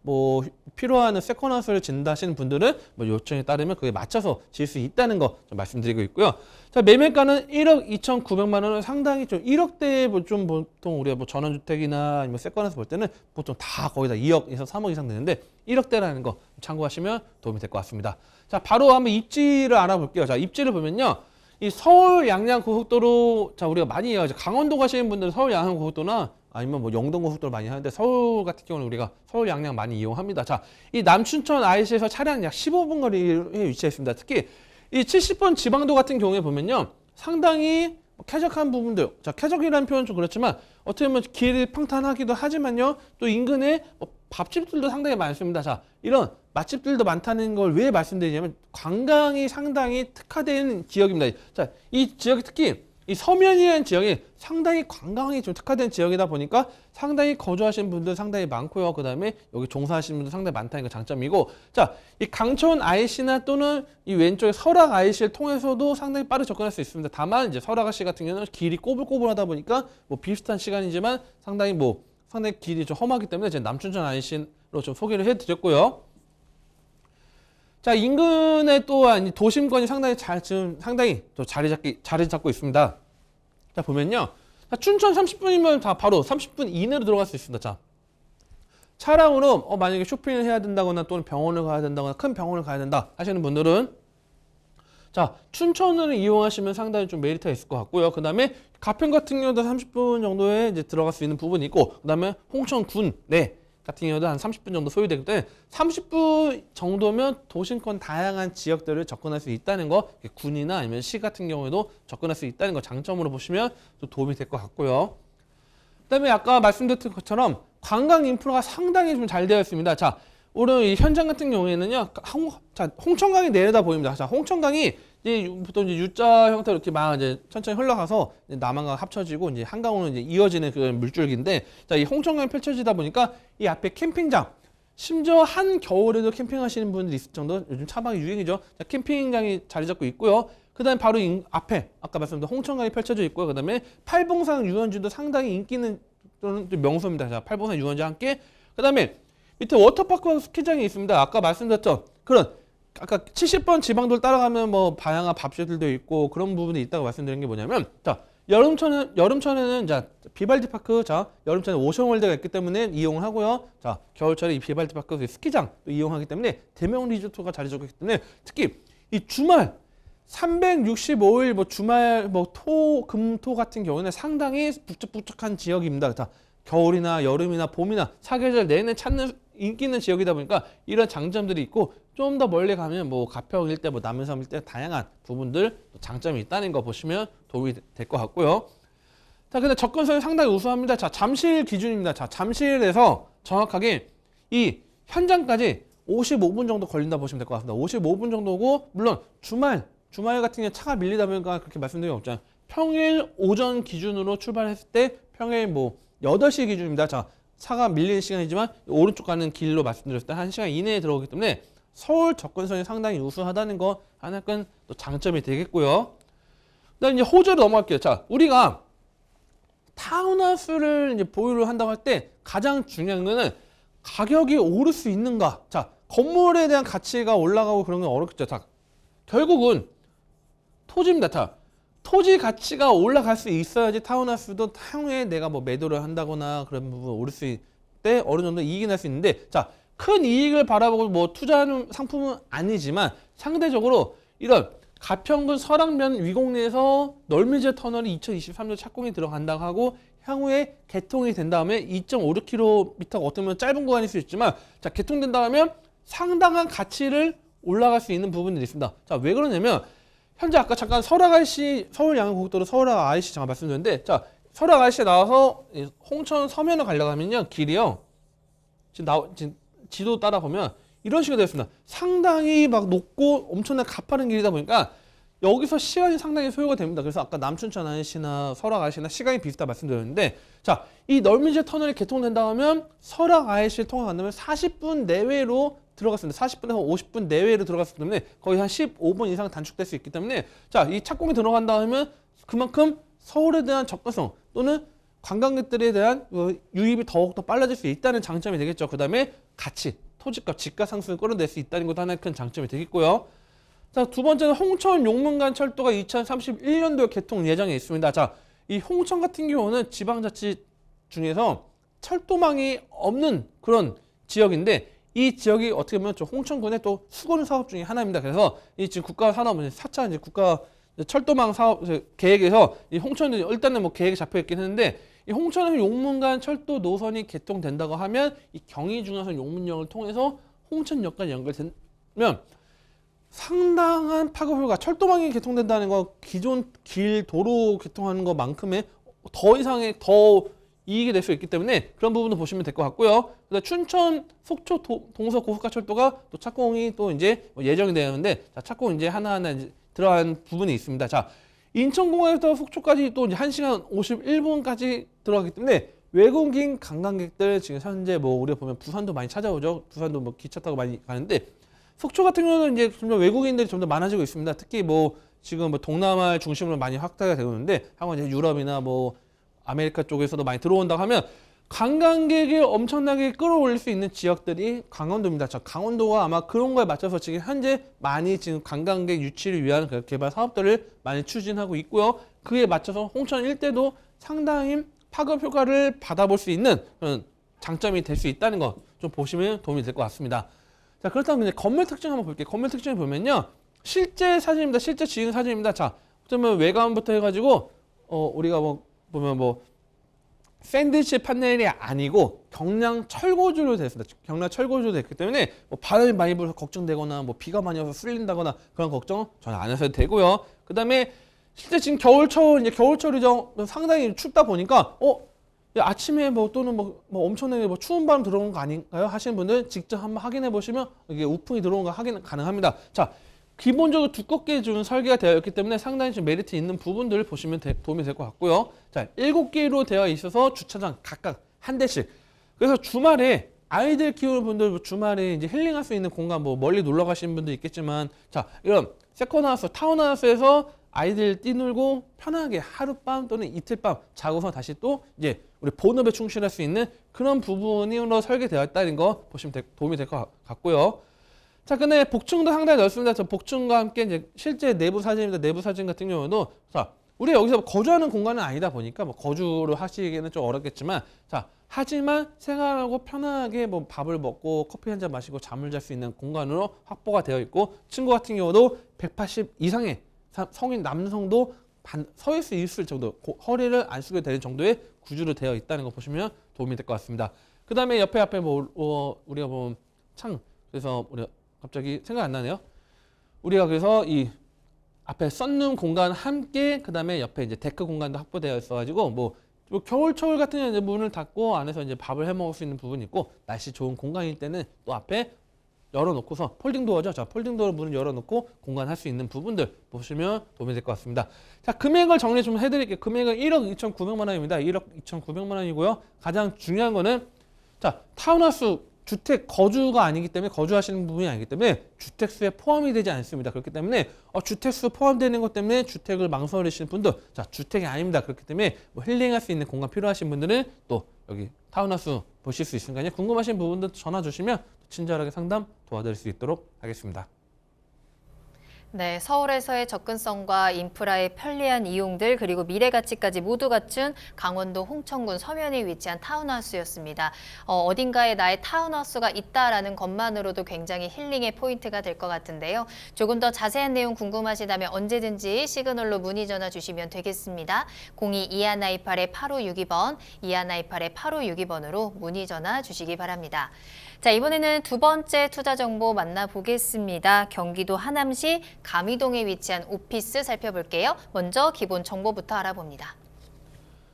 뭐 필요한 세컨하우스를 짓는다 하시는 분들은 뭐 요청에 따르면 그에 맞춰서 지을 수 있다는 거 좀 말씀드리고 있고요. 자, 매매가는 1억 2,900만 원은 상당히 좀 1억대 좀 보통 우리가 뭐 전원주택이나 아니면 세컨하우스 볼 때는 보통 다 거의 다 2억에서 3억 이상 되는데 1억대라는 거 참고하시면 도움이 될 것 같습니다. 자, 바로 한번 입지를 알아볼게요. 자, 입지를 보면요. 이 서울 양양 고속도로, 자, 우리가 많이 이제 강원도 가시는 분들은 서울 양양 고속도로나 아니면 뭐 영동 고속도로 많이 하는데 서울 같은 경우는 우리가 서울 양양 많이 이용합니다. 자, 이 남춘천 IC에서 차량 약 15분 거리에 위치해 있습니다. 특히 이 70번 지방도 같은 경우에 보면요. 상당히 쾌적한 부분들, 자, 쾌적이라는 표현은 좀 그렇지만 어떻게 보면 길이 평탄하기도 하지만요. 또 인근에 밥집들도 상당히 많습니다. 자, 이런 맛집들도 많다는 걸 왜 말씀드리냐면 관광이 상당히 특화된 지역입니다. 자, 이 지역이 특히 이 서면이라는 지역이 상당히 관광이 좀 특화된 지역이다 보니까 상당히 거주하시는 분들 상당히 많고요. 그 다음에 여기 종사하시는 분들 상당히 많다는 게 장점이고, 자, 이 강촌 IC나 또는 이 왼쪽에 설악 IC를 통해서도 상당히 빠르게 접근할 수 있습니다. 다만 이제 설악 IC 같은 경우는 길이 꼬불꼬불하다 보니까 뭐 비슷한 시간이지만 상당히 길이 좀 험하기 때문에 제가 남춘천 IC로 좀 소개를 해드렸고요. 자, 인근에 또한 도심권이 지금 상당히 또 자리 잡고 있습니다. 자, 보면요. 자, 춘천 30분이면 다 바로 30분 이내로 들어갈 수 있습니다. 자, 차량으로 만약에 쇼핑을 해야 된다거나 또는 병원을 가야 된다거나 큰 병원을 가야 된다 하시는 분들은 자, 춘천을 이용하시면 상당히 좀 메리트가 있을 것 같고요. 그 다음에 가평 같은 경우도 30분 정도에 이제 들어갈 수 있는 부분이 있고, 그 다음에 홍천군 같은 경우도 한 30분 정도 소요되기 때문에 30분 정도면 도심권 다양한 지역들을 접근할 수 있다는 거, 군이나 아니면 시 같은 경우에도 접근할 수 있다는 거 장점으로 보시면 또 도움이 될 것 같고요. 그다음에 아까 말씀드렸던 것처럼 관광 인프라가 상당히 좀 잘 되어 있습니다. 자, 오늘 이 현장 같은 경우에는요, 홍천강이 내려다 보입니다. 자, 홍천강이 이제 보통 이제 U자 형태로 이렇게 막 이제 천천히 흘러가서 이제 남한강 합쳐지고 이제 한강으로 이제 이어지는 그 물줄기인데, 자, 이 홍천강이 펼쳐지다 보니까 이 앞에 캠핑장, 심지어 한 겨울에도 캠핑하시는 분들이 있을 정도, 요즘 차박이 유행이죠. 자, 캠핑장이 자리 잡고 있고요. 그다음에 바로 앞에 아까 말씀드린 홍천강이 펼쳐져 있고요. 그다음에 팔봉산 유원지도 상당히 인기 있는 명소입니다. 자, 팔봉산 유원지와 함께 그다음에 밑에 워터파크와 스키장이 있습니다. 아까 말씀드렸던 그런 아까 70번 지방도를 따라가면 뭐 다양한 밥집들도 있고 그런 부분이 있다고 말씀드린 게 뭐냐면, 자, 여름철에는 자, 비발디 파크, 자, 여름철에 오션월드가 있기 때문에 이용을 하고요. 자, 겨울철에 이 비발디 파크 스키장 또 이용하기 때문에 대명 리조트가 자리 잡고 있기 때문에 특히 이 주말 365일 뭐 주말 뭐 금토 같은 경우는 상당히 북적북적한 지역입니다. 자, 겨울이나 여름이나 봄이나 사계절 내내 찾는 인기 있는 지역이다 보니까 이런 장점들이 있고 좀 더 멀리 가면 뭐 가평 일대, 뭐 남해섬 일대 다양한 부분들 장점이 있다는 거 보시면 도움이 될 것 같고요. 자, 근데 접근성이 상당히 우수합니다. 자, 잠실 기준입니다. 자, 잠실에서 정확하게 이 현장까지 55분 정도 걸린다 보시면 될 것 같습니다. 55분 정도고, 물론 주말 같은 경우에 차가 밀리다 보니까 그렇게 말씀드릴 게 없잖아요. 평일 오전 기준으로 출발했을 때 평일 뭐 8시 기준입니다. 자, 차가 밀리는 시간이지만 오른쪽 가는 길로 말씀드렸을 때 1시간 이내에 들어오기 때문에 서울 접근성이 상당히 우수하다는 거 하나는 또 장점이 되겠고요. 그다음 이제 호재로 넘어갈게요. 자, 우리가 타운하우스를 이제 보유를 한다고 할 때 가장 중요한 거는 가격이 오를 수 있는가. 자, 건물에 대한 가치가 올라가고 그런 건 어렵겠죠. 자, 결국은 토지입니다. 자, 토지 가치가 올라갈 수 있어야지 타운하우스도 향후에 내가 뭐 매도를 한다거나 그런 부분 오를 수 있을 때 어느 정도 이익이 날 수 있는데, 자, 큰 이익을 바라보고 뭐 투자하는 상품은 아니지만 상대적으로 이런 가평군 설악면 위공리에서 널미제 터널이 2023년 착공이 들어간다고 하고 향후에 개통이 된 다음에 2.56km가 어떻게 보면 짧은 구간일 수 있지만, 자, 개통된다 하면 상당한 가치를 올라갈 수 있는 부분들이 있습니다. 자, 왜 그러냐면 현재 아까 잠깐 설악-IC 서울 양양고속도로 설악-IC 잠깐 말씀드렸는데, 자, 설악-IC에 나와서 홍천 서면을 가려고 하면요, 길이요 지금 지도 따라 보면 이런 식으로 되어 있습니다. 상당히 막 높고 엄청난 가파른 길이다 보니까 여기서 시간이 상당히 소요가 됩니다. 그래서 아까 남춘천 IC나 설악 IC나 시간이 비슷하다 말씀드렸는데, 자, 이 널미제 터널이 개통된다 하면 설악 IC를 통과한다면 40분 내외로 들어갔습니다. 40분에서 50분 내외로 들어갔기 때문에 거의 한 15분 이상 단축될 수 있기 때문에, 자, 이 착공이 들어간다 하면 그만큼 서울에 대한 접근성 또는 관광객들에 대한 유입이 더욱더 빨라질 수 있다는 장점이 되겠죠. 그 다음에 가치, 토지값, 집가 상승을 끌어낼 수 있다는 것도 하나의 큰 장점이 되겠고요. 자, 두 번째는 홍천 용문간 철도가 2031년도에 개통 예정에 있습니다. 자, 이 홍천 같은 경우는 지방자치 중에서 철도망이 없는 그런 지역인데, 이 지역이 어떻게 보면 좀 홍천군의 또 수건 사업 중에 하나입니다. 그래서 이 지금 국가 산업 4차 이제 국가 철도망 사업 계획에서 이 홍천은 일단은 뭐 계획이 잡혀 있긴 했는데, 이 홍천 용문간 철도 노선이 개통된다고 하면 이 경의 중앙선 용문역을 통해서 홍천역까지 연결되면 상당한 파급 효과, 철도망이 개통된다는 거 기존 길 도로 개통하는 것만큼의 더 이상의 더 이익이 될 수 있기 때문에 그런 부분도 보시면 될 것 같고요. 그다음 춘천 속초 동서 고속가철도가 또 착공이 또 이제 예정이 되는데, 자, 착공 이제 하나하나 이제 들어간 부분이 있습니다. 자, 인천공항에서 속초까지 또 이제 1시간 51분까지 들어가기 때문에 외국인 관광객들 지금 현재 뭐 우리가 보면 부산도 많이 찾아오죠. 부산도 뭐 기차 타고 많이 가는데, 속초 같은 경우는 이제 점점 외국인들이 좀 더 많아지고 있습니다. 특히 뭐 지금 뭐 동남아 중심으로 많이 확대가 되고 있는데, 한번 이제 유럽이나 뭐 아메리카 쪽에서도 많이 들어온다고 하면 관광객을 엄청나게 끌어올릴 수 있는 지역들이 강원도입니다. 자, 강원도가 아마 그런 거에 맞춰서 지금 현재 많이 지금 관광객 유치를 위한 개발 사업들을 많이 추진하고 있고요. 그에 맞춰서 홍천 일대도 상당히 파급 효과를 받아볼 수 있는 그런 장점이 될 수 있다는 거 좀 보시면 도움이 될 것 같습니다. 자, 그렇다면 이제 건물 특징 한번 볼게요. 건물 특징을 보면요, 실제 사진입니다. 실제 지은 사진입니다. 자, 어쩌면 외관부터 해가지고 우리가 뭐 보면 뭐 샌드위치 판넬이 아니고 경량 철고주로 됐습니다. 경량 철고주로 됐기 때문에 뭐 바람이 많이 불어서 걱정되거나 뭐 비가 많이 와서 쓸린다거나 그런 걱정 전혀 안 하셔도 되고요. 그 다음에 실제 지금 겨울철이죠. 상당히 춥다 보니까 아침에 뭐 또는 뭐 엄청나게 뭐 추운 바람 들어오는 거 아닌가요? 하시는 분들 직접 한번 확인해 보시면 이게 우풍이 들어오는 거 확인 가능합니다. 자, 기본적으로 두껍게 좀 설계가 되어 있기 때문에 상당히 좀 메리트 있는 부분들을 보시면 도움이 될 것 같고요. 자, 7개로 되어 있어서 주차장 각각 한 대씩. 그래서 주말에 아이들 키우는 분들 주말에 이제 힐링할 수 있는 공간, 뭐 멀리 놀러 가시는 분도 있겠지만, 자, 이런 세컨하우스, 타운하우스에서 아이들 뛰놀고 편하게 하룻밤 또는 이틀밤 자고서 다시 또 이제 우리 본업에 충실할 수 있는 그런 부분으로 설계되어 있다는 거 보시면 도움이 될 것 같고요. 자, 근데 복층도 상당히 넓습니다. 저 복층과 함께 이제 실제 내부 사진입니다. 내부 사진 같은 경우도, 자, 우리가 여기서 거주하는 공간은 아니다 보니까 뭐 거주를 하시기에는 좀 어렵겠지만, 자, 하지만 생활하고 편하게 뭐 밥을 먹고 커피 한 잔 마시고 잠을 잘 수 있는 공간으로 확보가 되어 있고, 친구 같은 경우도 180 이상의 성인 남성도 서 있을 수 있을 정도, 허리를 안 숙여도 되는 정도의 구조로 되어 있다는 거 보시면 도움이 될 것 같습니다. 그 다음에 앞에 뭐 우리가 보면 창, 그래서 우리가 갑자기 생각 안 나네요. 우리가 그래서 이 앞에 썬룸 공간 함께 그다음에 옆에 이제 데크 공간도 확보되어 있어가지고 뭐 겨울철 같은 경우는 이제 문을 닫고 안에서 이제 밥을 해 먹을 수 있는 부분이 있고 날씨 좋은 공간일 때는 또 앞에 열어놓고서 폴딩 도어죠. 자, 폴딩 도어 문을 열어놓고 공간할 수 있는 부분들 보시면 도움이 될 것 같습니다. 자, 금액을 정리 좀 해드릴게요. 금액은 1억 2,900만 원입니다. 1억 2,900만 원이고요. 가장 중요한 거는 자, 타운하우스 주택 거주가 아니기 때문에 거주하시는 부분이 아니기 때문에 주택수에 포함이 되지 않습니다. 그렇기 때문에 주택수 포함되는 것 때문에 주택을 망설이시는 분들, 자, 주택이 아닙니다. 그렇기 때문에 뭐 힐링할 수 있는 공간 필요하신 분들은 또 여기 타운하우스 보실 수 있으니까요. 궁금하신 부분들 전화 주시면 친절하게 상담 도와드릴 수 있도록 하겠습니다. 네, 서울에서의 접근성과 인프라의 편리한 이용들 그리고 미래 가치까지 모두 갖춘 강원도 홍천군 서면에 위치한 타운하우스였습니다. 어딘가에 나의 타운하우스가 있다라는 것만으로도 굉장히 힐링의 포인트가 될 것 같은데요. 조금 더 자세한 내용 궁금하시다면 언제든지 시그널로 문의 전화 주시면 되겠습니다. 02-2128-8562번, 2128-8562번으로 문의 전화 주시기 바랍니다. 자, 이번에는 두 번째 투자 정보 만나보겠습니다. 경기도 하남시 감이동에 위치한 오피스 살펴볼게요. 먼저 기본 정보부터 알아봅니다.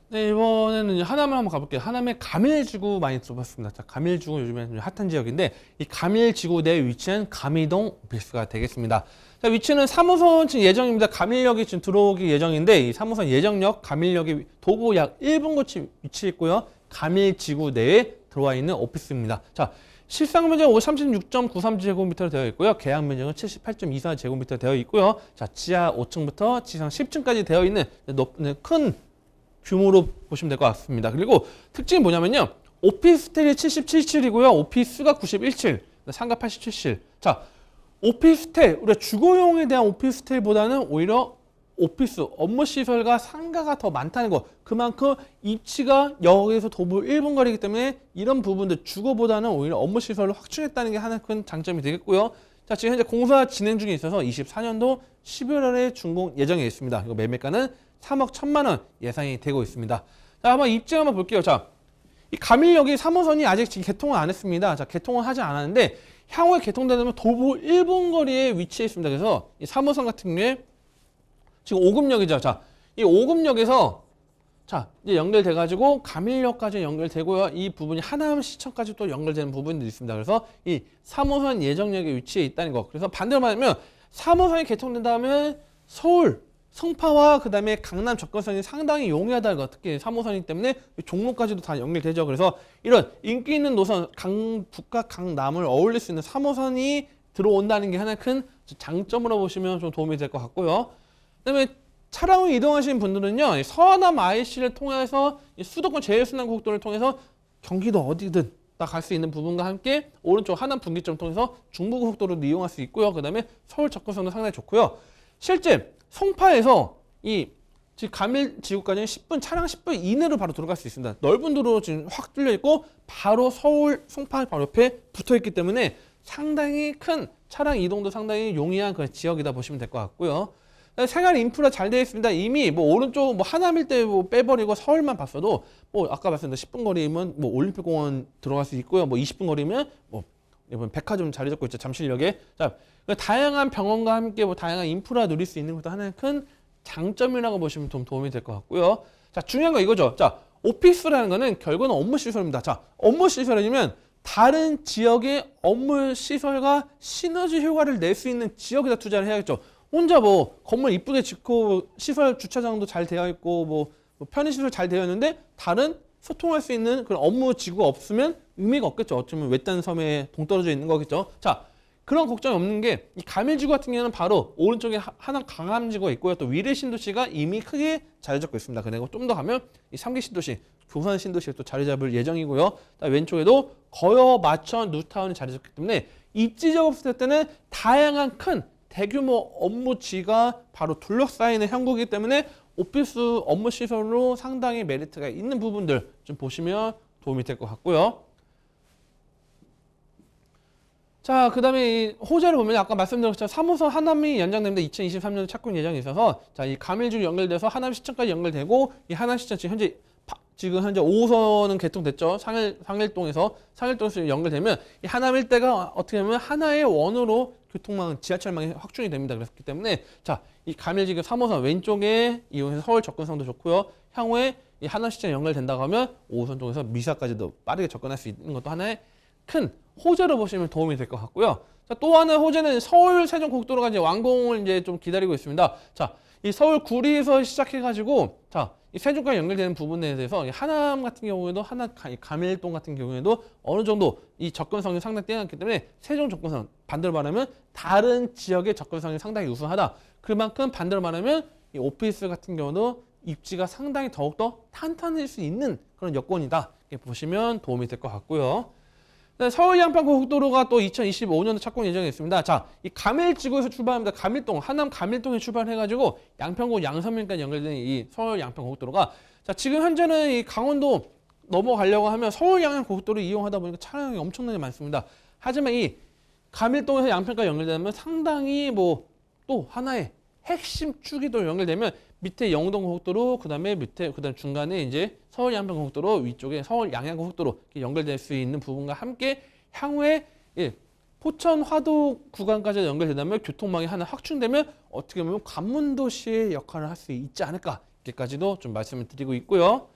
네, 이번에는 하남을 한번 가볼게요. 하남의 감일지구 많이 들어봤습니다. 자, 감일지구 요즘에 핫한 지역인데 이 감일지구 내에 위치한 감이동 오피스가 되겠습니다. 자, 위치는 3호선 예정입니다. 감일역이 지금 들어오기 예정인데 이 3호선 예정역 감일역이 도보 약 1분 거치 위치해 있고요. 감일지구 내에 들어와 있는 오피스입니다. 자, 실상 면적은 36.93제곱미터로 되어 있고요. 계약 면적은 78.24제곱미터 되어 있고요. 자, 지하 5층부터 지상 10층까지 되어 있는 큰 규모로 보시면 될 것 같습니다. 그리고 특징이 뭐냐면요. 오피스텔이 77층이고요. 오피스가 91층, 상가 87실. 자, 오피스텔, 우리가 주거용에 대한 오피스텔보다는 오히려 오피스, 업무시설과 상가가 더 많다는 거. 그만큼 입지가 역에서 도보 1분 거리이기 때문에 이런 부분들 주거보다는 오히려 업무시설을 확충했다는 게 하나 큰 장점이 되겠고요. 자, 지금 현재 공사 진행 중에 있어서 24년도 11월에 준공 예정에 있습니다. 이거 매매가는 3억 1천만 원 예상이 되고 있습니다. 자, 한번 입지 한번 볼게요. 자, 이 감일역이 3호선이 아직 지금 개통을 안 했습니다. 자, 개통을 하지 않았는데 향후에 개통되면 도보 1분 거리에 위치해 있습니다. 그래서 이 3호선 같은 경우에 지금 5급역이죠. 자, 이 5급역에서 자, 이제 연결돼가지고 감일역까지 연결되고요. 이 부분이 하남시청까지 또 연결되는 부분들이 있습니다. 그래서 이 3호선 예정역에 위치해 있다는 거. 그래서 반대로 말하면 3호선이 개통된다면 서울, 성파와 그 다음에 강남 접근성이 상당히 용이하다는 거. 특히 3호선이기 때문에 종로까지도 다 연결되죠. 그래서 이런 인기 있는 노선, 북과 강남을 어울릴 수 있는 3호선이 들어온다는 게 하나 큰 장점으로 보시면 좀 도움이 될 것 같고요. 그다음에 차량을 이동하시는 분들은요, 서하남 IC를 통해서 수도권 제1순환고속도로를 통해서 경기도 어디든 다 갈 수 있는 부분과 함께 오른쪽 하남 분기점을 통해서 중부고속도로를 이용할 수 있고요. 그다음에 서울 접근성도 상당히 좋고요. 실제 송파에서 이 지금 감일지구까지는 10분 차량 10분 이내로 바로 들어갈 수 있습니다. 넓은 도로 지금 확 뚫려 있고 바로 서울 송파 바로 옆에 붙어 있기 때문에 상당히 큰 차량 이동도 상당히 용이한 그런 지역이다 보시면 될 것 같고요. 생활 인프라 잘 되어 있습니다. 이미 뭐 오른쪽 뭐 하남일 때 뭐 빼버리고 서울만 봤어도 뭐 아까 말씀드린 10분 거리면 뭐 올림픽공원 들어갈 수 있고요. 뭐 20분 거리면 뭐 이번 백화점 자리 잡고 있죠. 잠실역에. 자, 다양한 병원과 함께 뭐 다양한 인프라 누릴 수 있는 것도 하나의 큰 장점이라고 보시면 좀 도움이 될 것 같고요. 자, 중요한 거 이거죠. 자, 오피스라는 거는 결국은 업무 시설입니다. 자, 업무 시설이면 다른 지역의 업무 시설과 시너지 효과를 낼 수 있는 지역에다 투자를 해야겠죠. 혼자 뭐 건물 이쁘게 짓고 시설 주차장도 잘 되어 있고 뭐 편의시설 잘 되어 있는데 다른 소통할 수 있는 그런 업무 지구가 없으면 의미가 없겠죠. 어쩌면 외딴 섬에 동떨어져 있는 거겠죠. 자, 그런 걱정이 없는 게 이 감일지구 같은 경우는 바로 오른쪽에 하남 강암지구가 있고요. 또 위례 신도시가 이미 크게 자리 잡고 있습니다. 그리고 좀 더 가면 이 3기 신도시, 교산 신도시가 또 자리 잡을 예정이고요. 왼쪽에도 거여, 마천, 뉴타운이 자리 잡기 때문에 입지적으로 봤을 때는 다양한 큰 대규모 업무지가 바로 둘러싸이는 형국이기 때문에 오피스 업무 시설로 상당히 메리트가 있는 부분들 좀 보시면 도움이 될 것 같고요. 자, 그 다음에 이 호재를 보면 아까 말씀드렸죠. 3호선 하남이 연장됩니다. 2023년도 착공 예정이 있어서 자, 이 감일지구 연결돼서 하남시청까지 연결되고 이 하남시청 지금 현재 지금 현재 5호선은 개통됐죠. 상일동에서 연결되면 이 하남 일대가 어떻게 보면 하나의 원으로 교통망, 지하철망이 확충이 됩니다. 그렇기 때문에 자, 이 가밀지구 3호선 왼쪽에 이용해서 서울 접근성도 좋고요. 향후에 이 하남시청 연결된다고 하면 5호선 쪽에서 미사까지도 빠르게 접근할 수 있는 것도 하나의 큰 호재로 보시면 도움이 될 것 같고요. 자, 또 하나 호재는 서울 세종 고속도로가 이제 완공을 이제 좀 기다리고 있습니다. 자, 이 서울 구리에서 시작해가지고 자, 이 세종까지 연결되는 부분에 대해서 이 하남 같은 경우에도 가밀동 같은 경우에도 어느 정도 이 접근성이 상당히 뛰어났기 때문에 세종 접근성 반대로 말하면 다른 지역의 접근성이 상당히 우수하다. 그만큼 반대로 말하면 이 오피스 같은 경우도 입지가 상당히 더욱더 탄탄해질 수 있는 그런 여건이다. 이렇게 보시면 도움이 될 것 같고요. 서울 양평고속도로가 또 2025년도 착공 예정이 있습니다. 자, 이 가밀지구에서 출발합니다. 가밀동, 하남 가밀동에 출발해가지고 양평구 양서면까지 연결되는 이 서울 양평고속도로가 자, 지금 현재는 이 강원도 넘어가려고 하면 서울 양양고속도로 이용하다 보니까 차량이 엄청나게 많습니다. 하지만 이 가밀동에서 양평까지 연결되면 상당히 뭐 또 하나의 핵심 축이 또 연결되면 밑에 영동고속도로, 그다음에 중간에 이제 서울 양평고속도로, 위쪽에 서울 양양고속도로 연결될 수 있는 부분과 함께 향후에 포천 화도 구간까지 연결되다면 교통망이 하나 확충되면 어떻게 보면 관문도시의 역할을 할 수 있지 않을까 이렇게까지도 좀 말씀을 드리고 있고요.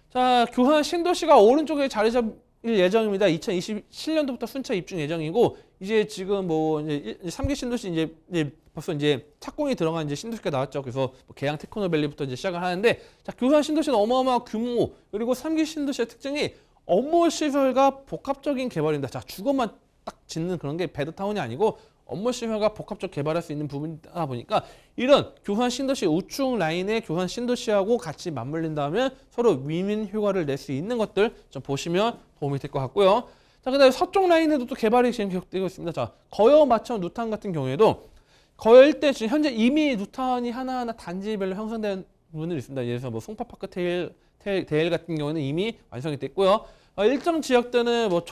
자, 교산 신도시가 오른쪽에 자리 잡을 예정입니다. 2027년도부터 순차 입주 예정이고 이제 지금 뭐 이제 3기 신도시 이제 벌써 이제 착공이 들어간 이제 신도시가 나왔죠. 그래서 뭐 계양 테크노밸리부터 이제 시작을 하는데 자, 교산 신도시는 어마어마한 규모 그리고 3기 신도시의 특징이 업무 시설과 복합적인 개발입니다. 자, 주거만 딱 짓는 그런 게 베드타운이 아니고 업무 시설과 복합적 개발할 수 있는 부분이다 보니까 이런 교산 신도시 우측 라인의 교산 신도시하고 같이 맞물린다면 서로 윈윈 효과를 낼 수 있는 것들 좀 보시면 도움이 될 것 같고요. 자, 그다음에 서쪽 라인에도 또 개발이 지금 계속되고 있습니다. 자, 거여 마천 누탄 같은 경우에도 거여 일대 지금 현재 이미 누탄이 하나하나 단지별로 형성된 부분들이 있습니다. 예를 들어서 뭐 송파파크 테일 같은 경우는 이미 완성이 됐고요. 일정 지역들은 뭐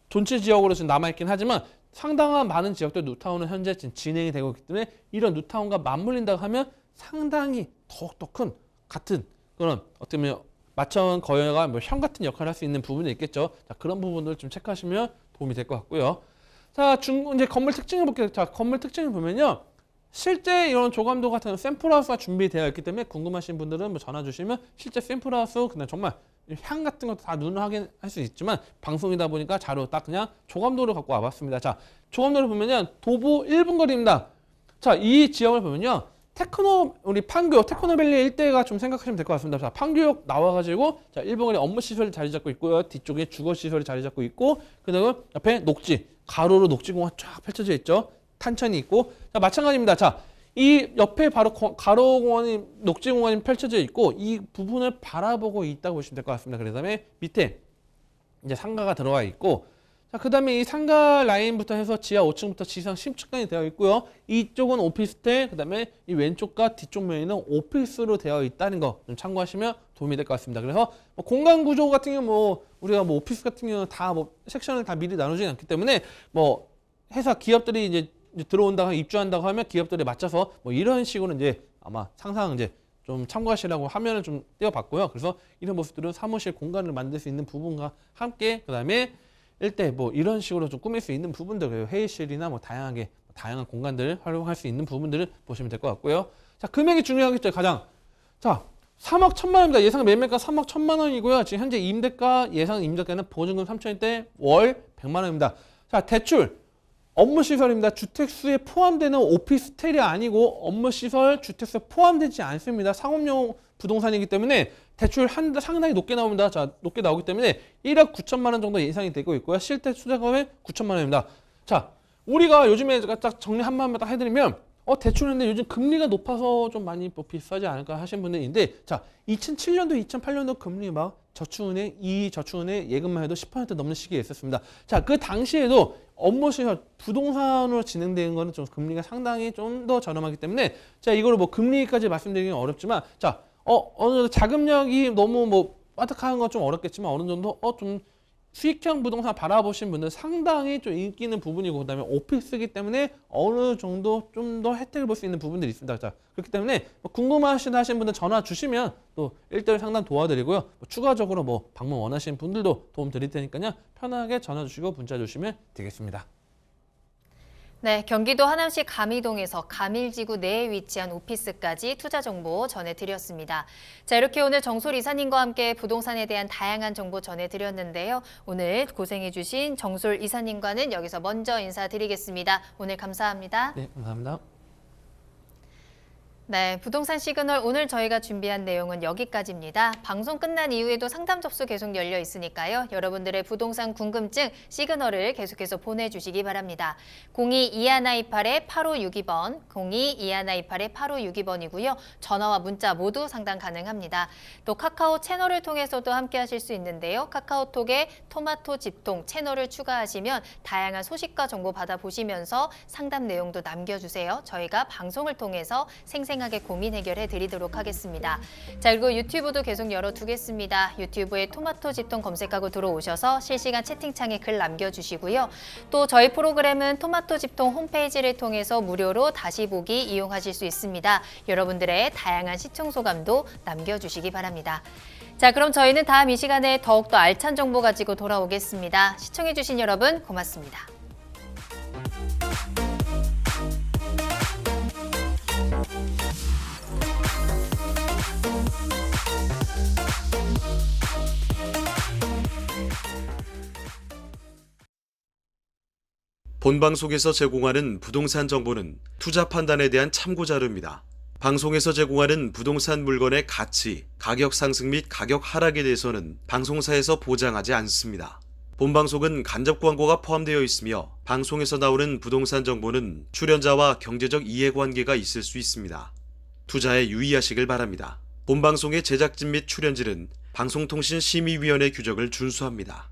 존치 지역으로 지금 남아있긴 하지만 상당한 많은 지역들 누타운은 현재 지금 진행이 되고 있기 때문에 이런 누타운과 맞물린다고 하면 상당히 더욱더 큰 같은 그런 어떻게 보면 마천 거여가 뭐 형 같은 역할을 할 수 있는 부분이 있겠죠. 자, 그런 부분들 좀 체크하시면 도움이 될 것 같고요. 자, 이제 건물 특징을 볼게요. 자, 건물 특징을 보면요. 실제 이런 조감도 같은 샘플하우스가 준비되어 있기 때문에 궁금하신 분들은 뭐 전화 주시면 실제 샘플하우스 그냥 정말 향 같은 것도 다 눈으로 확인할 수 있지만 방송이다 보니까 자료 딱 그냥 조감도를 갖고 와봤습니다. 자, 조감도를 보면요. 도보 1분 거리입니다. 자, 이 지역을 보면요. 우리 판교, 테크노밸리 일대가 좀 생각하시면 될 것 같습니다. 자, 판교역 나와가지고, 자, 1분 거리 업무시설이 자리 잡고 있고요. 뒤쪽에 주거시설이 자리 잡고 있고, 그 다음에 옆에 녹지, 가로로 녹지공원 쫙 펼쳐져 있죠. 탄천이 있고, 자, 마찬가지입니다. 자, 이 옆에 바로 가로공원이, 녹지공원이 펼쳐져 있고, 이 부분을 바라보고 있다고 보시면 될 것 같습니다. 그 다음에 밑에 이제 상가가 들어와 있고, 자, 그 다음에 이 상가 라인부터 해서 지하 5층부터 지상 10층까지 되어 있고요. 이쪽은 오피스텔, 그 다음에 이 왼쪽과 뒤쪽 면에는 오피스로 되어 있다는 거 좀 참고하시면 도움이 될 것 같습니다. 그래서 뭐 공간 구조 같은 경우 뭐 우리가 뭐 오피스 같은 경우는 다 뭐 섹션을 다 미리 나누지는 않기 때문에 뭐 회사 기업들이 이제 들어온다고 입주한다고 하면 기업들에 맞춰서 뭐 이런 식으로 이제 아마 상상 이제 좀 참고하시라고 화면을 좀 띄워봤고요. 그래서 이런 모습들은 사무실 공간을 만들 수 있는 부분과 함께 그 다음에 일대 뭐 이런 식으로 좀 꾸밀 수 있는 부분들 그리고 회의실이나 뭐 다양한 공간들을 활용할 수 있는 부분들을 보시면 될 것 같고요. 자, 금액이 중요하겠죠. 가장 자 3억 1천만 원입니다. 예상 매매가 3억 1천만 원이고요. 지금 현재 예상 임대가는 보증금 3천원대 월 100만 원입니다. 자, 대출 업무시설입니다. 주택수에 포함되는 오피스텔이 아니고 업무시설 주택수에 포함되지 않습니다. 상업용 부동산이기 때문에 대출 상당히 높게 나옵니다. 자, 높게 나오기 때문에 1억 9천만 원 정도 예상이 되고 있고요. 실제 투자금액 9천만 원입니다. 자, 우리가 요즘에 딱 정리 한 번만 딱 해드리면 대출인데 요즘 금리가 높아서 좀 많이 뭐 비싸지 않을까 하신 분들인데 자, 2007년도, 2008년도 금리 막 저축은행 예금만 해도 10% 넘는 시기에 있었습니다. 자, 그 당시에도 업무시설 부동산으로 진행되는 거는 좀 금리가 상당히 좀 더 저렴하기 때문에 자, 이거를 뭐 금리까지 말씀드리기는 어렵지만 자, 어느 정도 자금력이 너무 뭐 빠듯한 건 좀 어렵겠지만 어느 정도 좀 수익형 부동산 바라보신 분들 상당히 좀 인기 있는 부분이고, 그다음에 오피스이기 때문에 어느 정도 좀 더 혜택을 볼 수 있는 부분들이 있습니다. 자, 그렇기 때문에 궁금하신 분들 전화 주시면 또 1:1 상담 도와드리고요. 추가적으로 방문 원하시는 분들도 도움 드릴 테니까요. 편하게 전화 주시고 문자 주시면 되겠습니다. 네, 경기도 하남시 감이동에서 감일지구 내에 위치한 오피스까지 투자 정보 전해드렸습니다. 자, 이렇게 오늘 정솔 이사님과 함께 부동산에 대한 다양한 정보 전해드렸는데요. 오늘 고생해주신 정솔 이사님과는 여기서 먼저 인사드리겠습니다. 오늘 감사합니다. 네, 감사합니다. 네, 부동산 시그널 오늘 저희가 준비한 내용은 여기까지입니다. 방송 끝난 이후에도 상담 접수 계속 열려 있으니까요. 여러분들의 부동산 궁금증 시그널을 계속해서 보내주시기 바랍니다. 02-2128-8562번, 02-2128-8562번이고요. 전화와 문자 모두 상담 가능합니다. 또 카카오 채널을 통해서도 함께 하실 수 있는데요. 카카오톡에 토마토 집통 채널을 추가하시면 다양한 소식과 정보 받아보시면서 상담 내용도 남겨주세요. 저희가 방송을 통해서 생생하게 고민 해결해 드리도록 하겠습니다. 자, 그리고 유튜브도 계속 열어두겠습니다. 유튜브에 토마토 집통 검색하고 들어오셔서 실시간 채팅창에 글 남겨주시고요. 또 저희 프로그램은 토마토 집통 홈페이지를 통해서 무료로 다시 보기 이용하실 수 있습니다. 여러분들의 다양한 시청 소감도 남겨주시기 바랍니다. 자, 그럼 저희는 다음 이 시간에 더욱더 알찬 정보 가지고 돌아오겠습니다. 시청해주신 여러분 고맙습니다. 본방송에서 제공하는 부동산 정보는 투자 판단에 대한 참고 자료입니다. 방송에서 제공하는 부동산 물건의 가치, 가격 상승 및 가격 하락에 대해서는 방송사에서 보장하지 않습니다. 본방송은 간접 광고가 포함되어 있으며 방송에서 나오는 부동산 정보는 출연자와 경제적 이해관계가 있을 수 있습니다. 투자에 유의하시길 바랍니다. 본방송의 제작진 및 출연진은 방송통신심의위원회 규정을 준수합니다.